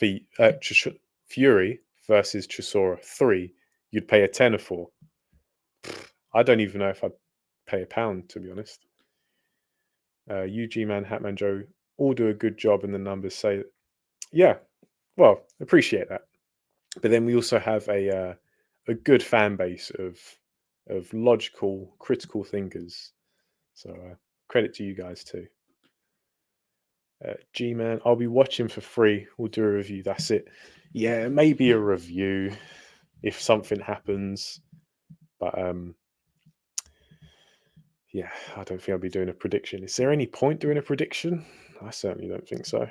Fury versus Chisora 3, you'd pay a tenner for. I don't even know if I'd pay £1, to be honest. UG Man, Hatman Joe, all do a good job, and the numbers say, yeah, well, appreciate that. But then we also have a good fan base of logical, critical thinkers. So credit to you guys too. G-Man, I'll be watching for free. We'll do a review. That's it. Yeah, maybe a review if something happens. But yeah, I don't think I'll be doing a prediction. Is there any point doing a prediction? I certainly don't think so.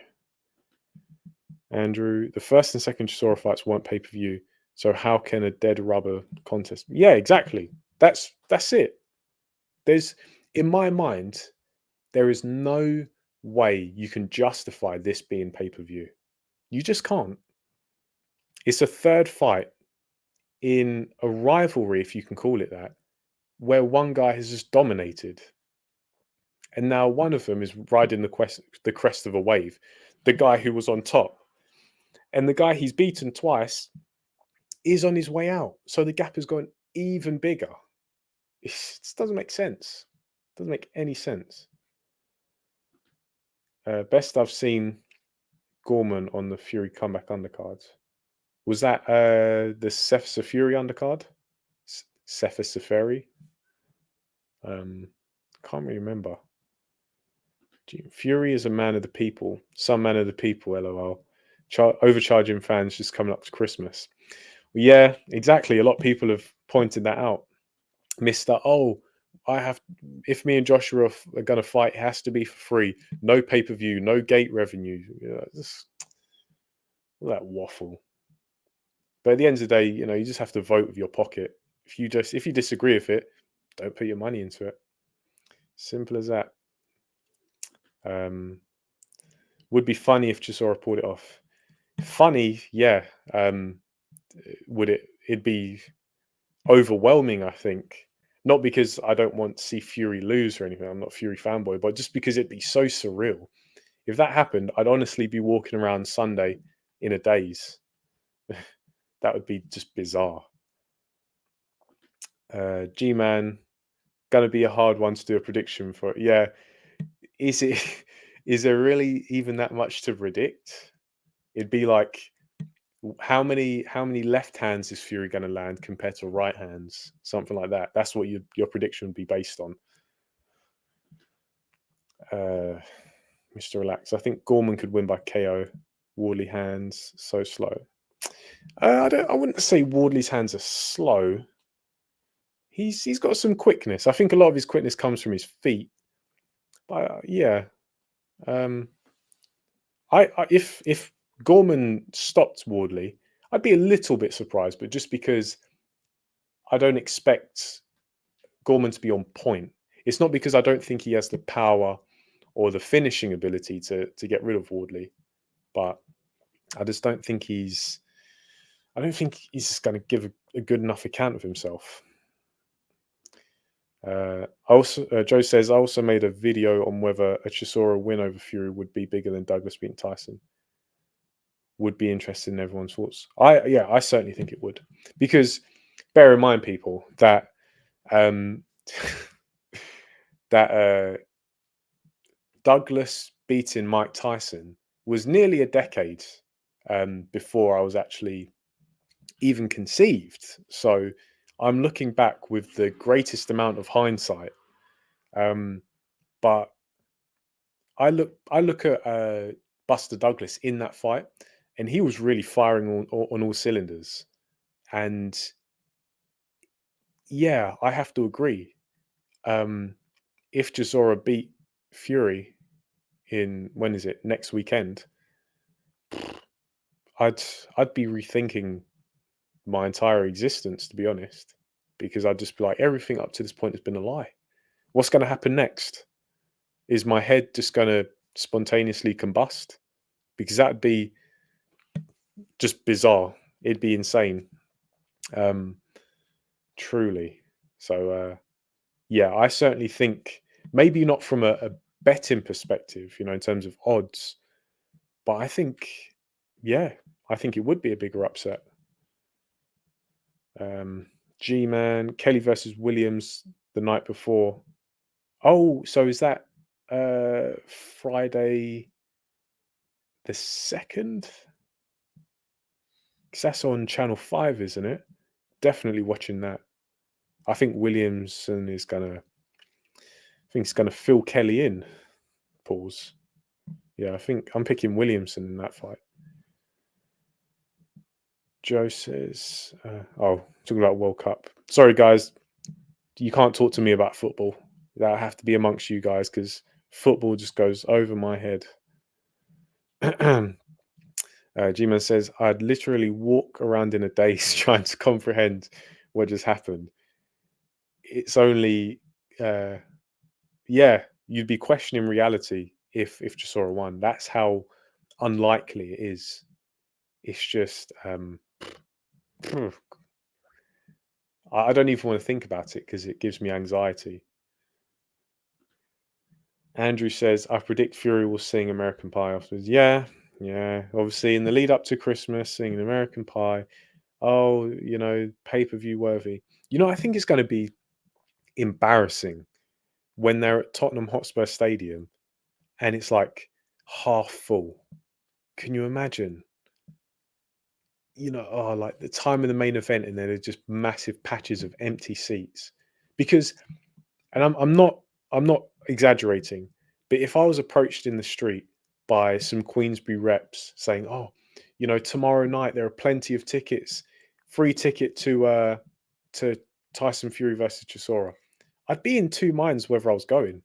Andrew, the first and second Chisora fights weren't pay-per-view, so how can a dead rubber contest? Yeah, exactly. That's it. There's, in my mind, there is no way you can justify this being pay-per-view. You just can't. It's a third fight in a rivalry, if you can call it that, where one guy has just dominated. And now one of them is riding the crest of a wave, the guy who was on top. And the guy he's beaten twice is on his way out. So the gap has gone even bigger. It just doesn't make sense. It doesn't make any sense. Best I've seen Gorman on the Fury comeback undercards. Was that the Seth Safuri undercard? Seth Safari? Can't really remember. Fury is a man of the people. Some man of the people, lol. Overcharging fans just coming up to Christmas. Well, yeah, exactly. A lot of people have pointed that out. Mr. Oh, if me and Joshua are going to fight, it has to be for free. No pay-per-view, no gate revenue. All that waffle. But at the end of the day, you just have to vote with your pocket. If you disagree with it, don't put your money into it. Simple as that. Would be funny if Chisora pulled it off. Funny, yeah. Would it? It'd be overwhelming, I think. Not because I don't want to see Fury lose or anything. I'm not a Fury fanboy, but just because it'd be so surreal. If that happened, I'd honestly be walking around Sunday in a daze. That would be just bizarre. G-Man, gonna be a hard one to do a prediction for. Yeah, is there really even that much to predict? It'd be like, how many left hands is Fury going to land compared to right hands? Something like that. That's what your prediction would be based on. Mr. Relax. I think Gorman could win by KO. Wardley hands so slow. I wouldn't say Wardley's hands are slow. He's got some quickness. I think a lot of his quickness comes from his feet. But yeah, if Gorman stopped Wardley, I'd be a little bit surprised, but just because I don't expect Gorman to be on point. It's not because I don't think he has the power or the finishing ability to get rid of Wardley, but I just don't think he's just going to give a good enough account of himself. Joe says, I also made a video on whether a Chisora win over Fury would be bigger than Douglas beating Tyson. Would be interested in everyone's thoughts. I certainly think it would, because bear in mind, people, that Douglas beating Mike Tyson was nearly a decade before I was actually even conceived. So I'm looking back with the greatest amount of hindsight. But I look at Buster Douglas in that fight, and he was really firing on all cylinders. And yeah, I have to agree. If Chisora beat Fury when is it, next weekend, I'd be rethinking my entire existence, to be honest, because I'd just be like, everything up to this point has been a lie. What's going to happen next? Is my head just going to spontaneously combust? Because that'd be just bizarre. It'd be insane. Truly. So yeah, I certainly think, maybe not from a betting perspective, in terms of odds, but I think it would be a bigger upset. G-Man, Kelly versus Williams the night before. Oh, so is that Friday the 2nd? Because that's on Channel 5, isn't it? Definitely watching that. I think Williamson is gonna fill Kelly in. Pause. Yeah, I think I'm picking Williamson in that fight. Joe says, talking about World Cup. Sorry, guys. You can't talk to me about football. That'll have to be amongst you guys because football just goes over my head. G-Man says, I'd literally walk around in a daze trying to comprehend what just happened. It's only, uh, yeah, you'd be questioning reality if Chisora won. That's how unlikely it is. It's just, I don't even want to think about it because it gives me anxiety. Andrew says, I predict Fury will sing American Pie afterwards. Yeah, yeah. Obviously, in the lead up to Christmas, singing American Pie. Oh, pay-per-view worthy. I think it's going to be embarrassing when they're at Tottenham Hotspur Stadium and it's like half full. Can you imagine? Like the time of the main event and then there's just massive patches of empty seats. Because, and I'm not exaggerating, but if I was approached in the street by some Queensbury reps saying, "Oh, tomorrow night there are plenty of tickets, free ticket to Tyson Fury versus Chisora," I'd be in two minds whether I was going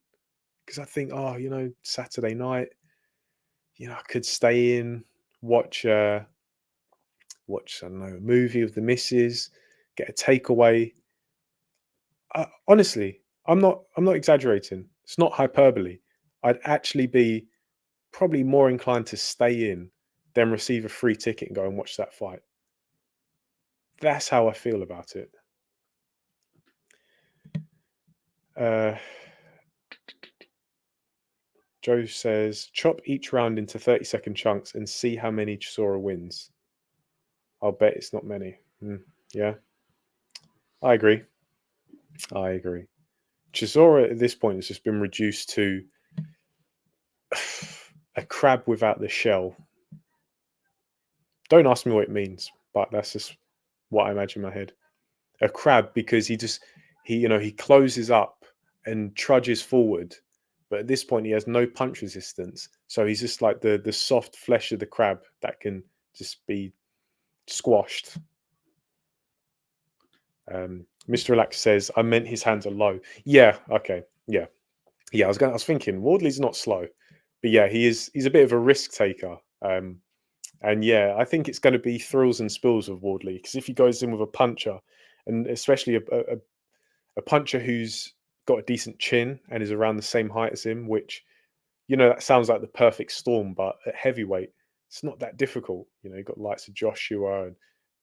because I think, oh, Saturday night, I could stay in, watch watch, I don't know, a movie with the missus, get a takeaway. Honestly, I'm not exaggerating. It's not hyperbole. I'd actually be probably more inclined to stay in than receive a free ticket and go and watch that fight. That's how I feel about it. Uh, Joe says, chop each round into 30-second chunks and see how many Chisora wins. I'll bet it's not many. Yeah, I agree. I agree. Chisora at this point has just been reduced to a crab without the shell. Don't ask me what it means, but that's just what I imagine in my head. A crab because he closes up and trudges forward, but at this point he has no punch resistance. So he's just like the soft flesh of the crab that can just be squashed. Mr. Relax says, I meant his hands are low. Yeah, okay. Yeah. Yeah, I was thinking Wardley's not slow. But yeah, he's a bit of a risk taker. And yeah, I think it's going to be thrills and spills with Wardley because if he goes in with a puncher, and especially a puncher who's got a decent chin and is around the same height as him, which that sounds like the perfect storm, but at heavyweight, it's not that difficult. You've got likes of Joshua and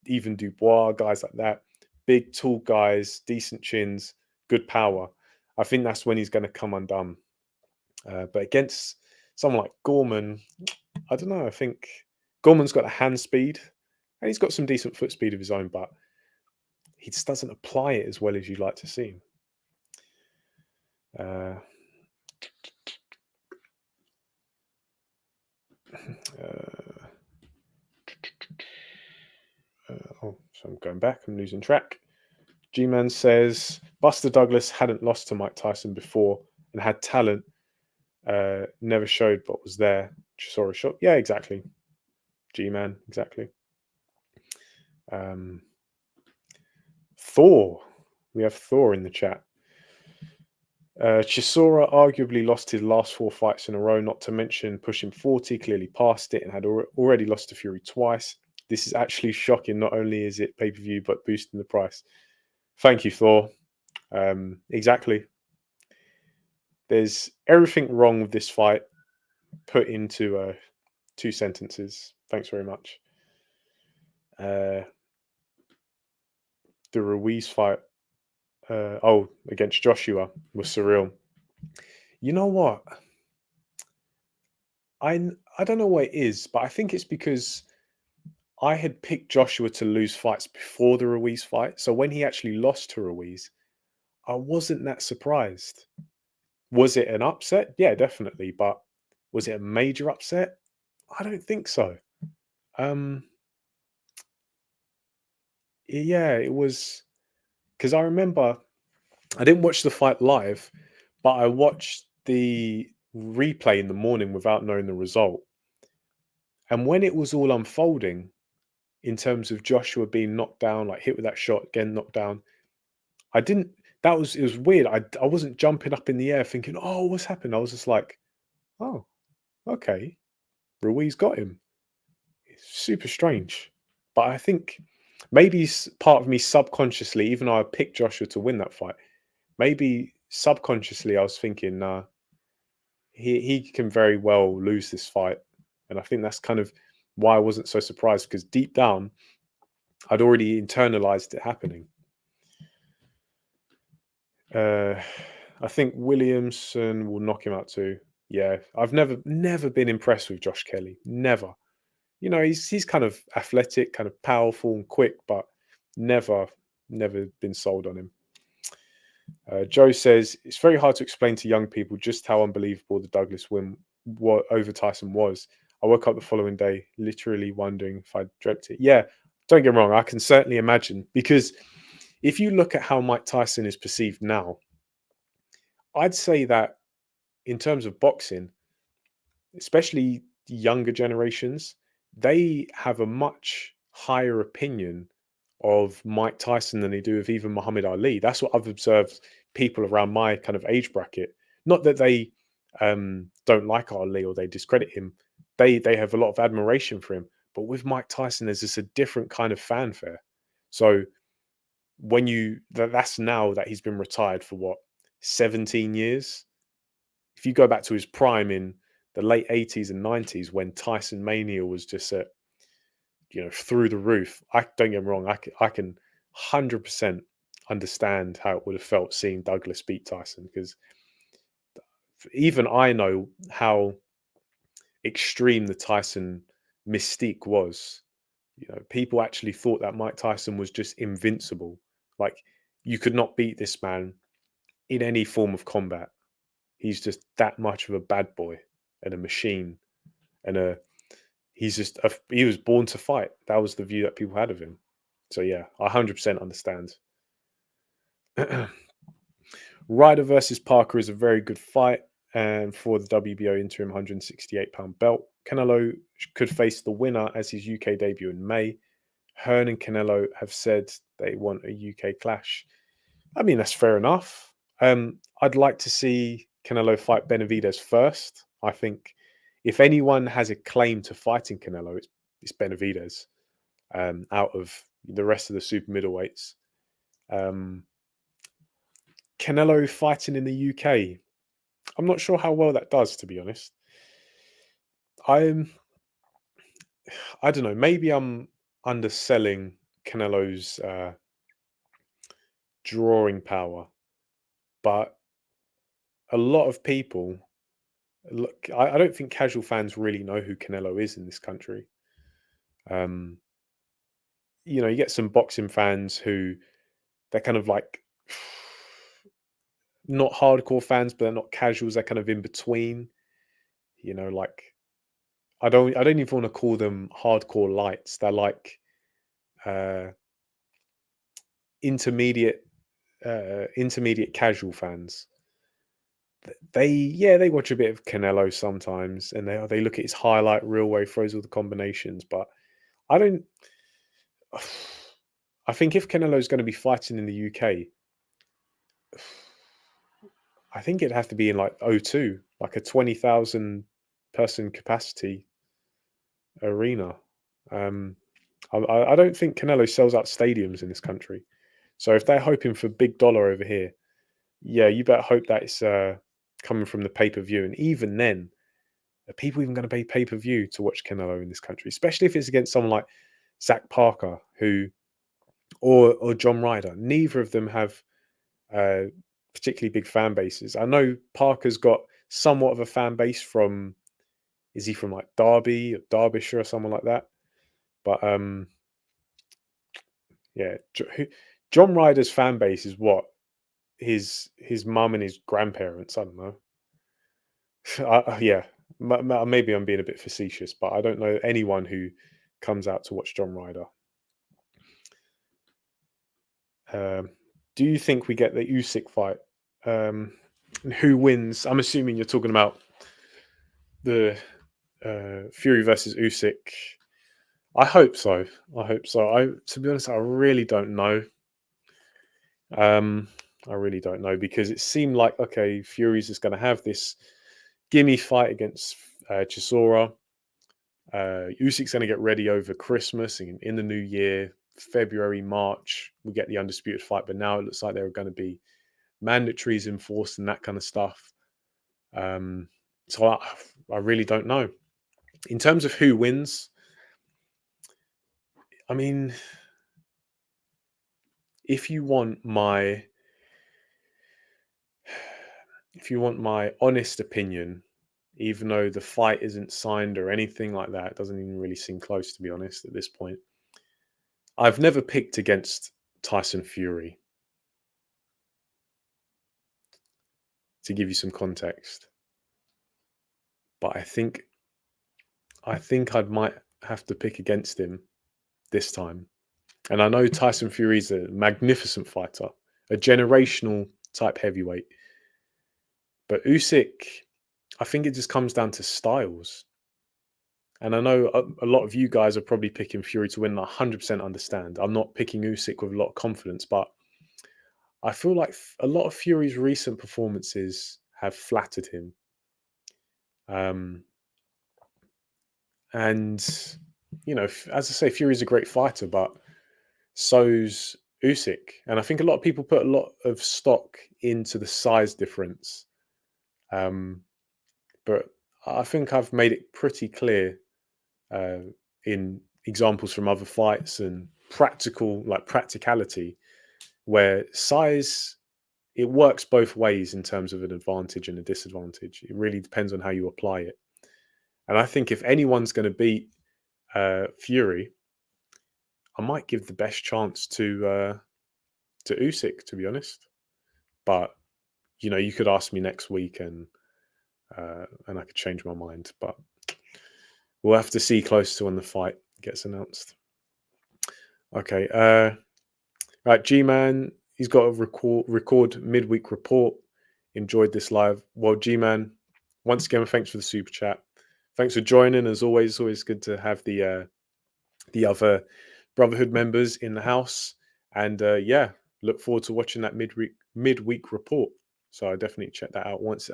even Dubois, guys like that, big, tall guys, decent chins, good power. I think that's when he's going to come undone. But against someone like Gorman, I don't know. I think Gorman's got a hand speed and he's got some decent foot speed of his own, but he just doesn't apply it as well as you'd like to see him. So I'm going back. I'm losing track. G-Man says Buster Douglas hadn't lost to Mike Tyson before and had talent. Never showed but was there. Chisora shot. Yeah, exactly. G-Man, exactly. Thor. We have Thor in the chat. Chisora arguably lost his last 4 fights in a row, not to mention pushing 40, clearly passed it, and had already lost to Fury twice. This is actually shocking. Not only is it pay-per-view, but boosting the price. Thank you, Thor. Exactly. There's everything wrong with this fight put into 2 sentences. Thanks very much. The Ruiz fight, against Joshua was surreal. You know what? I don't know what it is, but I think it's because I had picked Joshua to lose fights before the Ruiz fight. So when he actually lost to Ruiz, I wasn't that surprised. Was it an upset? Yeah, definitely. But was it a major upset? I don't think so. Yeah, it was because I remember I didn't watch the fight live, but I watched the replay in the morning without knowing the result. And when it was all unfolding, in terms of Joshua being knocked down, like hit with that shot, again knocked down, I didn't. it was weird. I wasn't jumping up in the air thinking, oh, what's happened? I was just like, oh, okay, Ruiz got him. It's super strange. But I think maybe part of me subconsciously, even though I picked Joshua to win that fight, maybe subconsciously I was thinking, nah, he can very well lose this fight. And I think that's kind of why I wasn't so surprised, because deep down, I'd already internalized it happening. I think Williamson will knock him out too. Yeah, I've never been impressed with Josh Kelly. Never. You know, he's kind of athletic, kind of powerful and quick, but never never been sold on him. Joe says it's very hard to explain to young people just how unbelievable the Douglas win over Tyson was. I woke up the following day literally wondering if I dreamt it. Yeah, don't get me wrong, I can certainly imagine, because if you look at how Mike Tyson is perceived now, I'd say that in terms of boxing, especially younger generations, they have a much higher opinion of Mike Tyson than they do of even Muhammad Ali. That's what I've observed people around my kind of age bracket. Not that they don't like Ali or they discredit him. They have a lot of admiration for him. But with Mike Tyson, there's just a different kind of fanfare. So when that's now that he's been retired for what, 17 years. If you go back to his prime in the late 80s and 90s, when Tyson mania was just at, through the roof, I don't get me wrong, I can 100% understand how it would have felt seeing Douglas beat Tyson, because even I know how extreme the Tyson mystique was. People actually thought that Mike Tyson was just invincible. Like, you could not beat this man in any form of combat. He's just that much of a bad boy and a machine, and he was born to fight. That was the view that people had of him. So yeah, I 100% understand. Ryder versus Parker is a very good fight, and for the WBO interim 168-pound belt, Canelo could face the winner as his UK debut in May. Hearn and Canelo have said they want a UK clash. I mean, that's fair enough. I'd like to see Canelo fight Benavidez first. I think if anyone has a claim to fighting Canelo, it's Benavidez, out of the rest of the super middleweights. Canelo fighting in the UK, I'm not sure how well that does, to be honest. I don't know. Maybe I'm underselling Canelo's drawing power, but a lot of people look. I don't think casual fans really know who Canelo is in this country. Um, you get some boxing fans who they're kind of like not hardcore fans, but they're not casuals. They're kind of in between. Like I don't even want to call them hardcore lights. They're like uh, intermediate intermediate casual fans. They watch a bit of Canelo sometimes, and they look at his highlight reel where he throws all the combinations. But I don't. I think if Canelo's going to be fighting in the UK, I think it'd have to be in like O2, like a 20,000 person capacity arena. I don't think Canelo sells out stadiums in this country. So if they're hoping for big dollar over here, yeah, you better hope that it's coming from the pay-per-view. And even then, are people even going to pay pay-per-view to watch Canelo in this country? Especially if it's against someone like Zach Parker, or John Ryder. Neither of them have particularly big fan bases. I know Parker's got somewhat of a fan base is he from like Derby or Derbyshire or someone like that? But yeah, John Ryder's fan base is what? His mum and his grandparents. I don't know. Yeah, maybe I'm being a bit facetious, but I don't know anyone who comes out to watch John Ryder. Do you think we get the Usyk fight? Who wins? I'm assuming you're talking about the Fury versus Usyk. I hope so. To be honest, I really don't know. I really don't know, because it seemed like, okay, Fury's just going to have this gimme fight against Chisora. Usyk's going to get ready over Christmas, and in the new year, February, March, we get the undisputed fight. But now it looks like there are going to be mandatories enforced and that kind of stuff. So I really don't know. In terms of who wins, I mean, if you want my honest opinion, even though the fight isn't signed or anything like that, it doesn't even really seem close, to be honest, at this point. I've never picked against Tyson Fury, to give you some context. But I think I might have to pick against him this time. And I know Tyson Fury is a magnificent fighter, a generational type heavyweight. But Usyk, I think it just comes down to styles. And I know a lot of you guys are probably picking Fury to win. I 100% understand. I'm not picking Usyk with a lot of confidence, but I feel like a lot of Fury's recent performances have flattered him. And, you know, as I say, Fury's a great fighter, but so's Usyk. And I think a lot of people put a lot of stock into the size difference. But I think I've made it pretty clear in examples from other fights and practicality, where size, it works both ways in terms of an advantage and a disadvantage. It really depends on how you apply it. And I think if anyone's going to beat Fury, I might give the best chance to Usyk, to be honest. But you know, you could ask me next week, and I could change my mind. But we'll have to see close to when the fight gets announced. Okay. Right, G-Man, he's got a record midweek report. Enjoyed this live. Well, G-Man, once again, thanks for the super chat. Thanks for joining. As always, always good to have the other Brotherhood members in the house. And yeah, look forward to watching that midweek report. So I definitely check that out once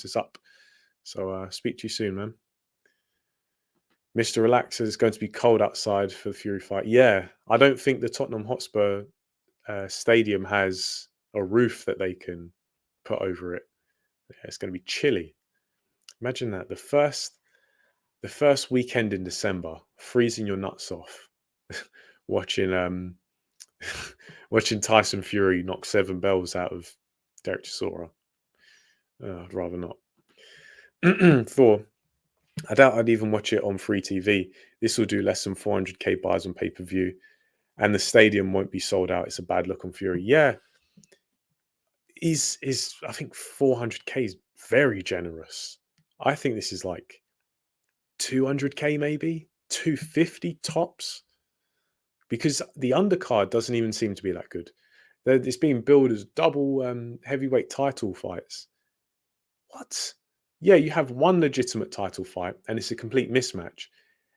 it's up. So speak to you soon, man. Mr. Relaxer is going to be cold outside for the Fury fight. Yeah, I don't think the Tottenham Hotspur stadium has a roof that they can put over it. Yeah, it's going to be chilly. Imagine that, the first weekend in December, freezing your nuts off, watching watching Tyson Fury knock 7 bells out of Derek Chisora. I'd rather not. 4. I doubt I'd even watch it on free TV. This will do less than 400k buys on pay-per-view, and the stadium won't be sold out. It's a bad look on Fury. Yeah, I think 400k is very generous. I think this is like 200k, maybe 250 tops, because the undercard doesn't even seem to be that good. It's being billed as double heavyweight title fights. What? Yeah, you have one legitimate title fight, and it's a complete mismatch,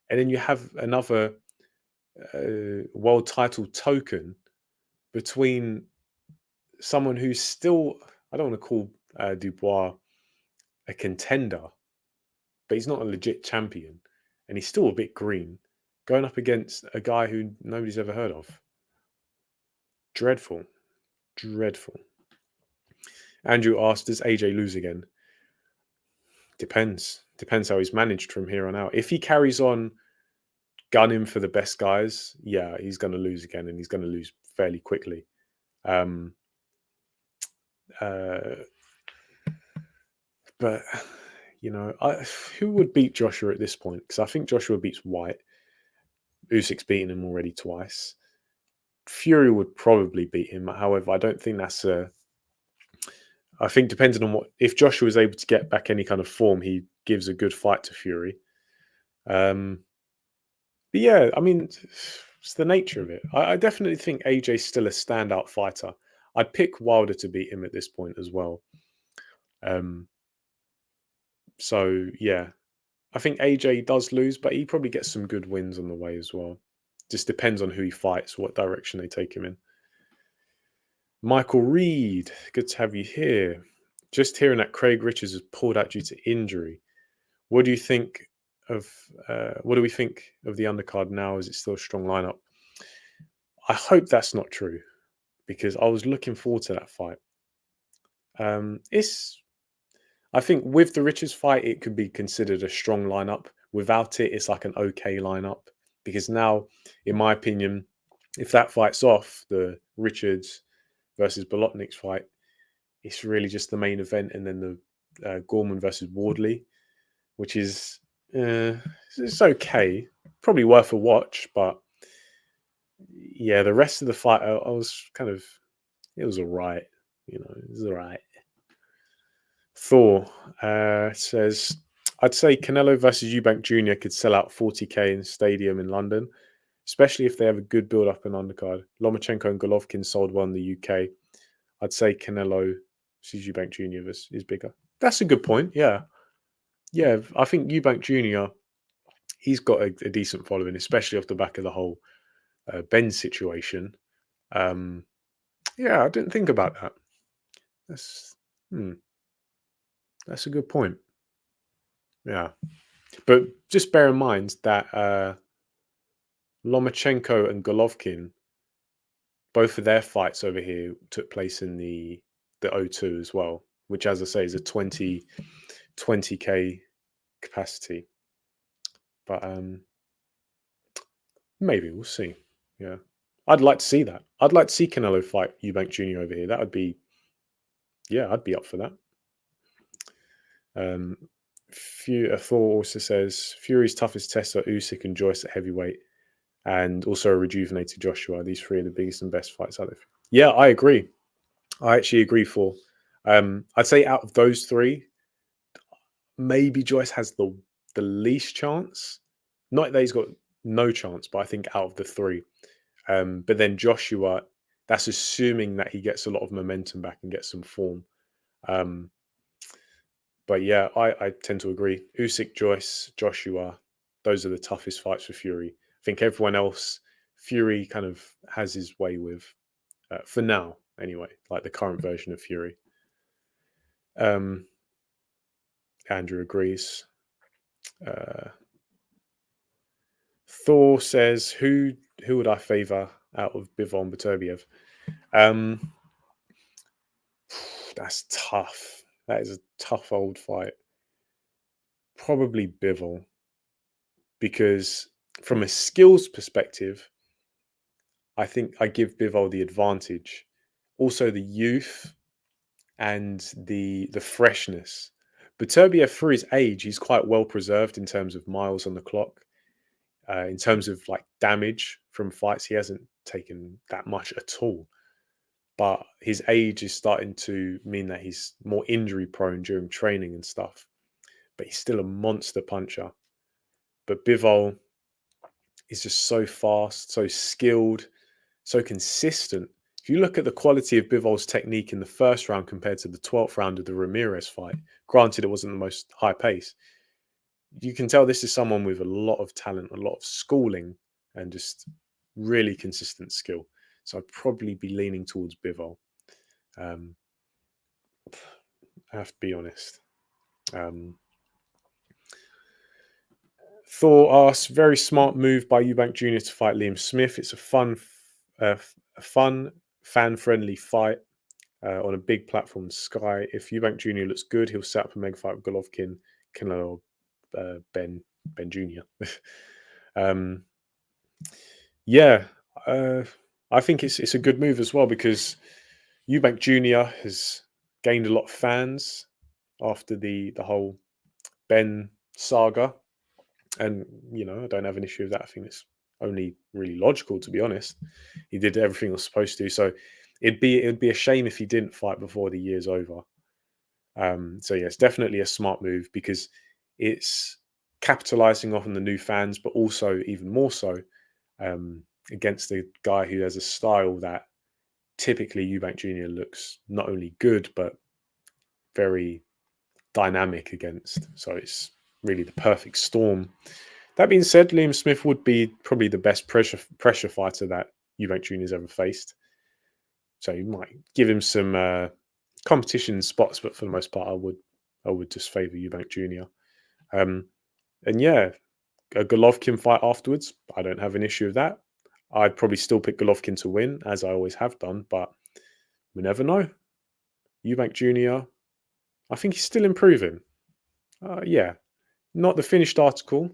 and then you have another world title token between someone who's still, I don't want to call Dubois a contender, but he's not a legit champion, and he's still a bit green, going up against a guy who nobody's ever heard of. Dreadful. Andrew asked, does AJ lose again? Depends how he's managed from here on out. If he carries on gunning for the best guys, yeah, he's going to lose again, and he's going to lose fairly quickly. But you know, who would beat Joshua at this point? Because I think Joshua beats Whyte. Usyk's beaten him already twice. Fury would probably beat him. However, I don't think that's I think depending on if Joshua is able to get back any kind of form, he gives a good fight to Fury. But yeah, I mean, it's the nature of it. I definitely think AJ's still a standout fighter. I'd pick Wilder to beat him at this point as well. So yeah, I think AJ does lose, but he probably gets some good wins on the way as well. Just depends on who he fights, what direction they take him in. Michael Reed, good to have you here. Just hearing that Craig Richards was pulled out due to injury. What do you think of? What do we think of the undercard now? Is it still a strong lineup? I hope that's not true because I was looking forward to that fight. It's I think with the Richards fight, it could be considered a strong lineup. Without it, it's like an okay lineup because now, in my opinion, if that fight's off, the Richards versus Bolotnik's fight, it's really just the main event, and then the Gorman versus Wardley, which is it's okay, probably worth a watch, but yeah, the rest of the fight, I was kind of it was alright, it was alright. Thor says, I'd say Canelo versus Eubank Jr. could sell out 40k in stadium in London, especially if they have a good build up and undercard. Lomachenko and Golovkin sold well in the UK. I'd say Canelo versus Eubank Jr. is bigger. That's a good point. Yeah. Yeah. I think Eubank Jr., he's got a decent following, especially off the back of the whole Ben situation. Yeah, I didn't think about that. That's that's a good point. Yeah. But just bear in mind that Lomachenko and Golovkin, both of their fights over here took place in the O2 as well, which, as I say, is a 20k capacity. But maybe we'll see. Yeah, I'd like to see that. I'd like to see Canelo fight Eubank Jr. over here. That would be, yeah, I'd be up for that. Thor also says Fury's toughest tests are Usyk and Joyce at heavyweight, and also a rejuvenated Joshua. These three are the biggest and best fights out there. Yeah, I agree. I actually agree. I'd say out of those three, maybe Joyce has the least chance. Not that he's got no chance, but I think out of the three. But then Joshua, that's assuming that he gets a lot of momentum back and gets some form. But yeah, I tend to agree. Usyk, Joyce, Joshua, those are the toughest fights for Fury. I think everyone else, Fury kind of has his way with, for now anyway, like the current version of Fury. Andrew agrees. Thor says, who would I favour out of Bivol and Beterbiev? That's tough. That is a tough old fight. Probably Bivol, because from a skills perspective, I think I give Bivol the advantage. Also, the youth and the freshness. Beterbiev, for his age, he's quite well preserved in terms of miles on the clock. In terms of like damage from fights, he hasn't taken that much at all. But his age is starting to mean that he's more injury prone during training and stuff. But he's still a monster puncher. But Bivol is just so fast, so skilled, so consistent. If you look at the quality of Bivol's technique in the first round compared to the 12th round of the Ramirez fight, granted it wasn't the most high pace, you can tell this is someone with a lot of talent, a lot of schooling, and just really consistent skill. So I'd probably be leaning towards Bivol. I have to be honest. Thor asks, very smart move by Eubank Jr. to fight Liam Smith. It's a fun, fan-friendly fight on a big platform, Sky. If Eubank Jr. looks good, he'll set up a mega fight with Golovkin, Canelo, Ben Jr. Yeah, I think it's a good move as well because Eubank Jr. has gained a lot of fans after the whole Ben saga. And, I don't have an issue with that. I think it's only really logical, to be honest. He did everything he was supposed to. So it'd be a shame if he didn't fight before the year's over. So yeah, it's definitely a smart move because it's capitalizing off on the new fans, but also even more so against a guy who has a style that typically Eubank Jr. looks not only good, but very dynamic against. So it's really the perfect storm. That being said, Liam Smith would be probably the best pressure fighter that Eubank Jr. has ever faced. So you might give him some competition spots, but for the most part, I would just favour Eubank Jr. And yeah, a Golovkin fight afterwards, I don't have an issue with that. I'd probably still pick Golovkin to win, as I always have done, but we never know. Eubank Jr., I think he's still improving. Yeah, not the finished article,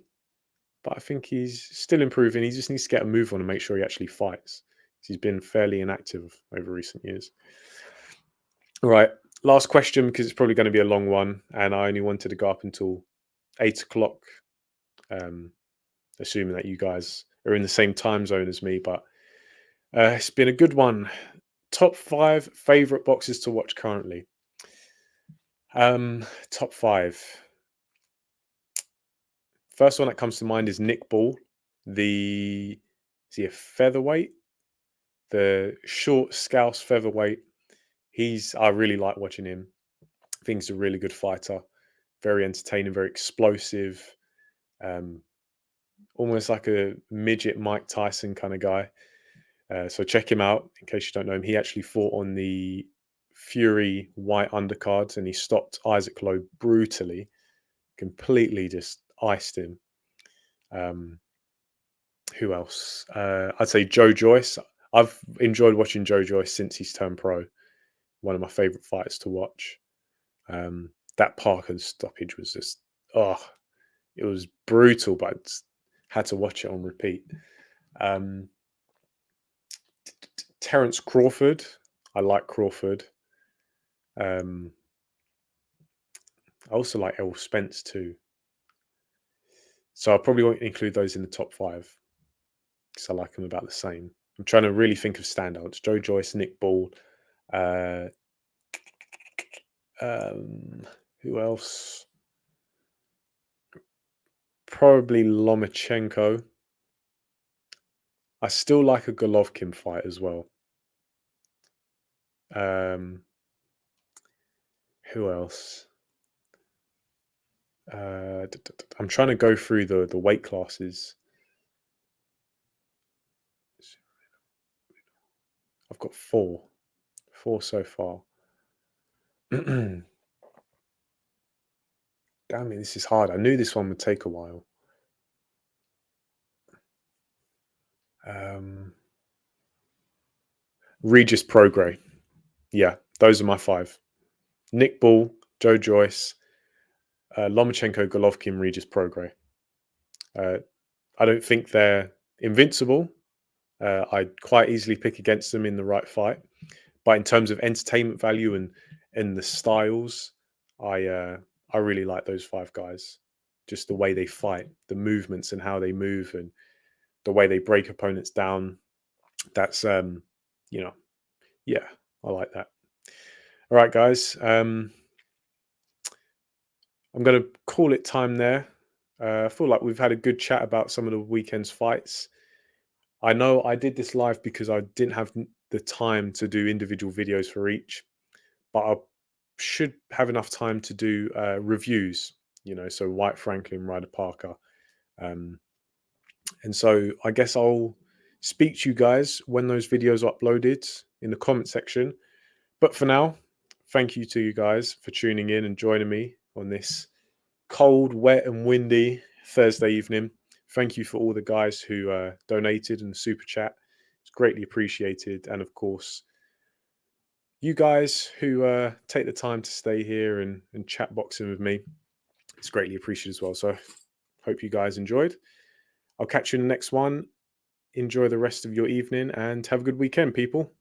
but I think he's still improving. He just needs to get a move on and make sure he actually fights. He's been fairly inactive over recent years. All right, last question, because it's probably going to be a long one, and I only wanted to go up until 8 o'clock, assuming that you guys are in the same time zone as me, but it's been a good one. Top 5 favourite boxes to watch currently. Top 5. First one that comes to mind is Nick Ball, is he a featherweight? The short Scouse featherweight. I really like watching him. I think he's a really good fighter. Very entertaining, very explosive. Almost like a midget Mike Tyson kind of guy. So check him out in case you don't know him. He actually fought on the Fury Whyte undercards and he stopped Isaac Lowe brutally. Completely just iced him. Who else? I'd say Joe Joyce. I've enjoyed watching Joe Joyce since he's turned pro. One of my favourite fighters to watch. That Parker stoppage was just, it was brutal, but I had to watch it on repeat. Terence Crawford. I like Crawford. I also like Errol Spence too. So I probably won't include those in the top 5 because I like them about the same. I'm trying to really think of standouts. Joe Joyce, Nick Ball. Who else? Probably Lomachenko. I still like a Golovkin fight as well. Who else? I'm trying to go through the weight classes. I've got 4 so far. Damn it, this is hard. I knew this one would take a while. Regis Prograis. Yeah, those are my 5. Nick Ball, Joe Joyce, Lomachenko, Golovkin, Regis Prograis. I don't think they're invincible. I'd quite easily pick against them in the right fight. But in terms of entertainment value and the styles, I really like those 5 guys. Just the way they fight, the movements and how they move, and the way they break opponents down. That's yeah, I like that. All right, guys. I'm going to call it time there. I feel like we've had a good chat about some of the weekend's fights. I know I did this live because I didn't have the time to do individual videos for each, but I should have enough time to do reviews, so Whyte-Franklin, Ryder-Parker. And so I guess I'll speak to you guys when those videos are uploaded in the comment section. But for now, thank you to you guys for tuning in and joining me on this cold, wet and windy Thursday evening. Thank you for all the guys who donated and super chat. It's greatly appreciated. And of course, you guys who take the time to stay here and chat boxing with me. It's greatly appreciated as well. So hope you guys enjoyed. I'll catch you in the next one. Enjoy the rest of your evening and have a good weekend, people.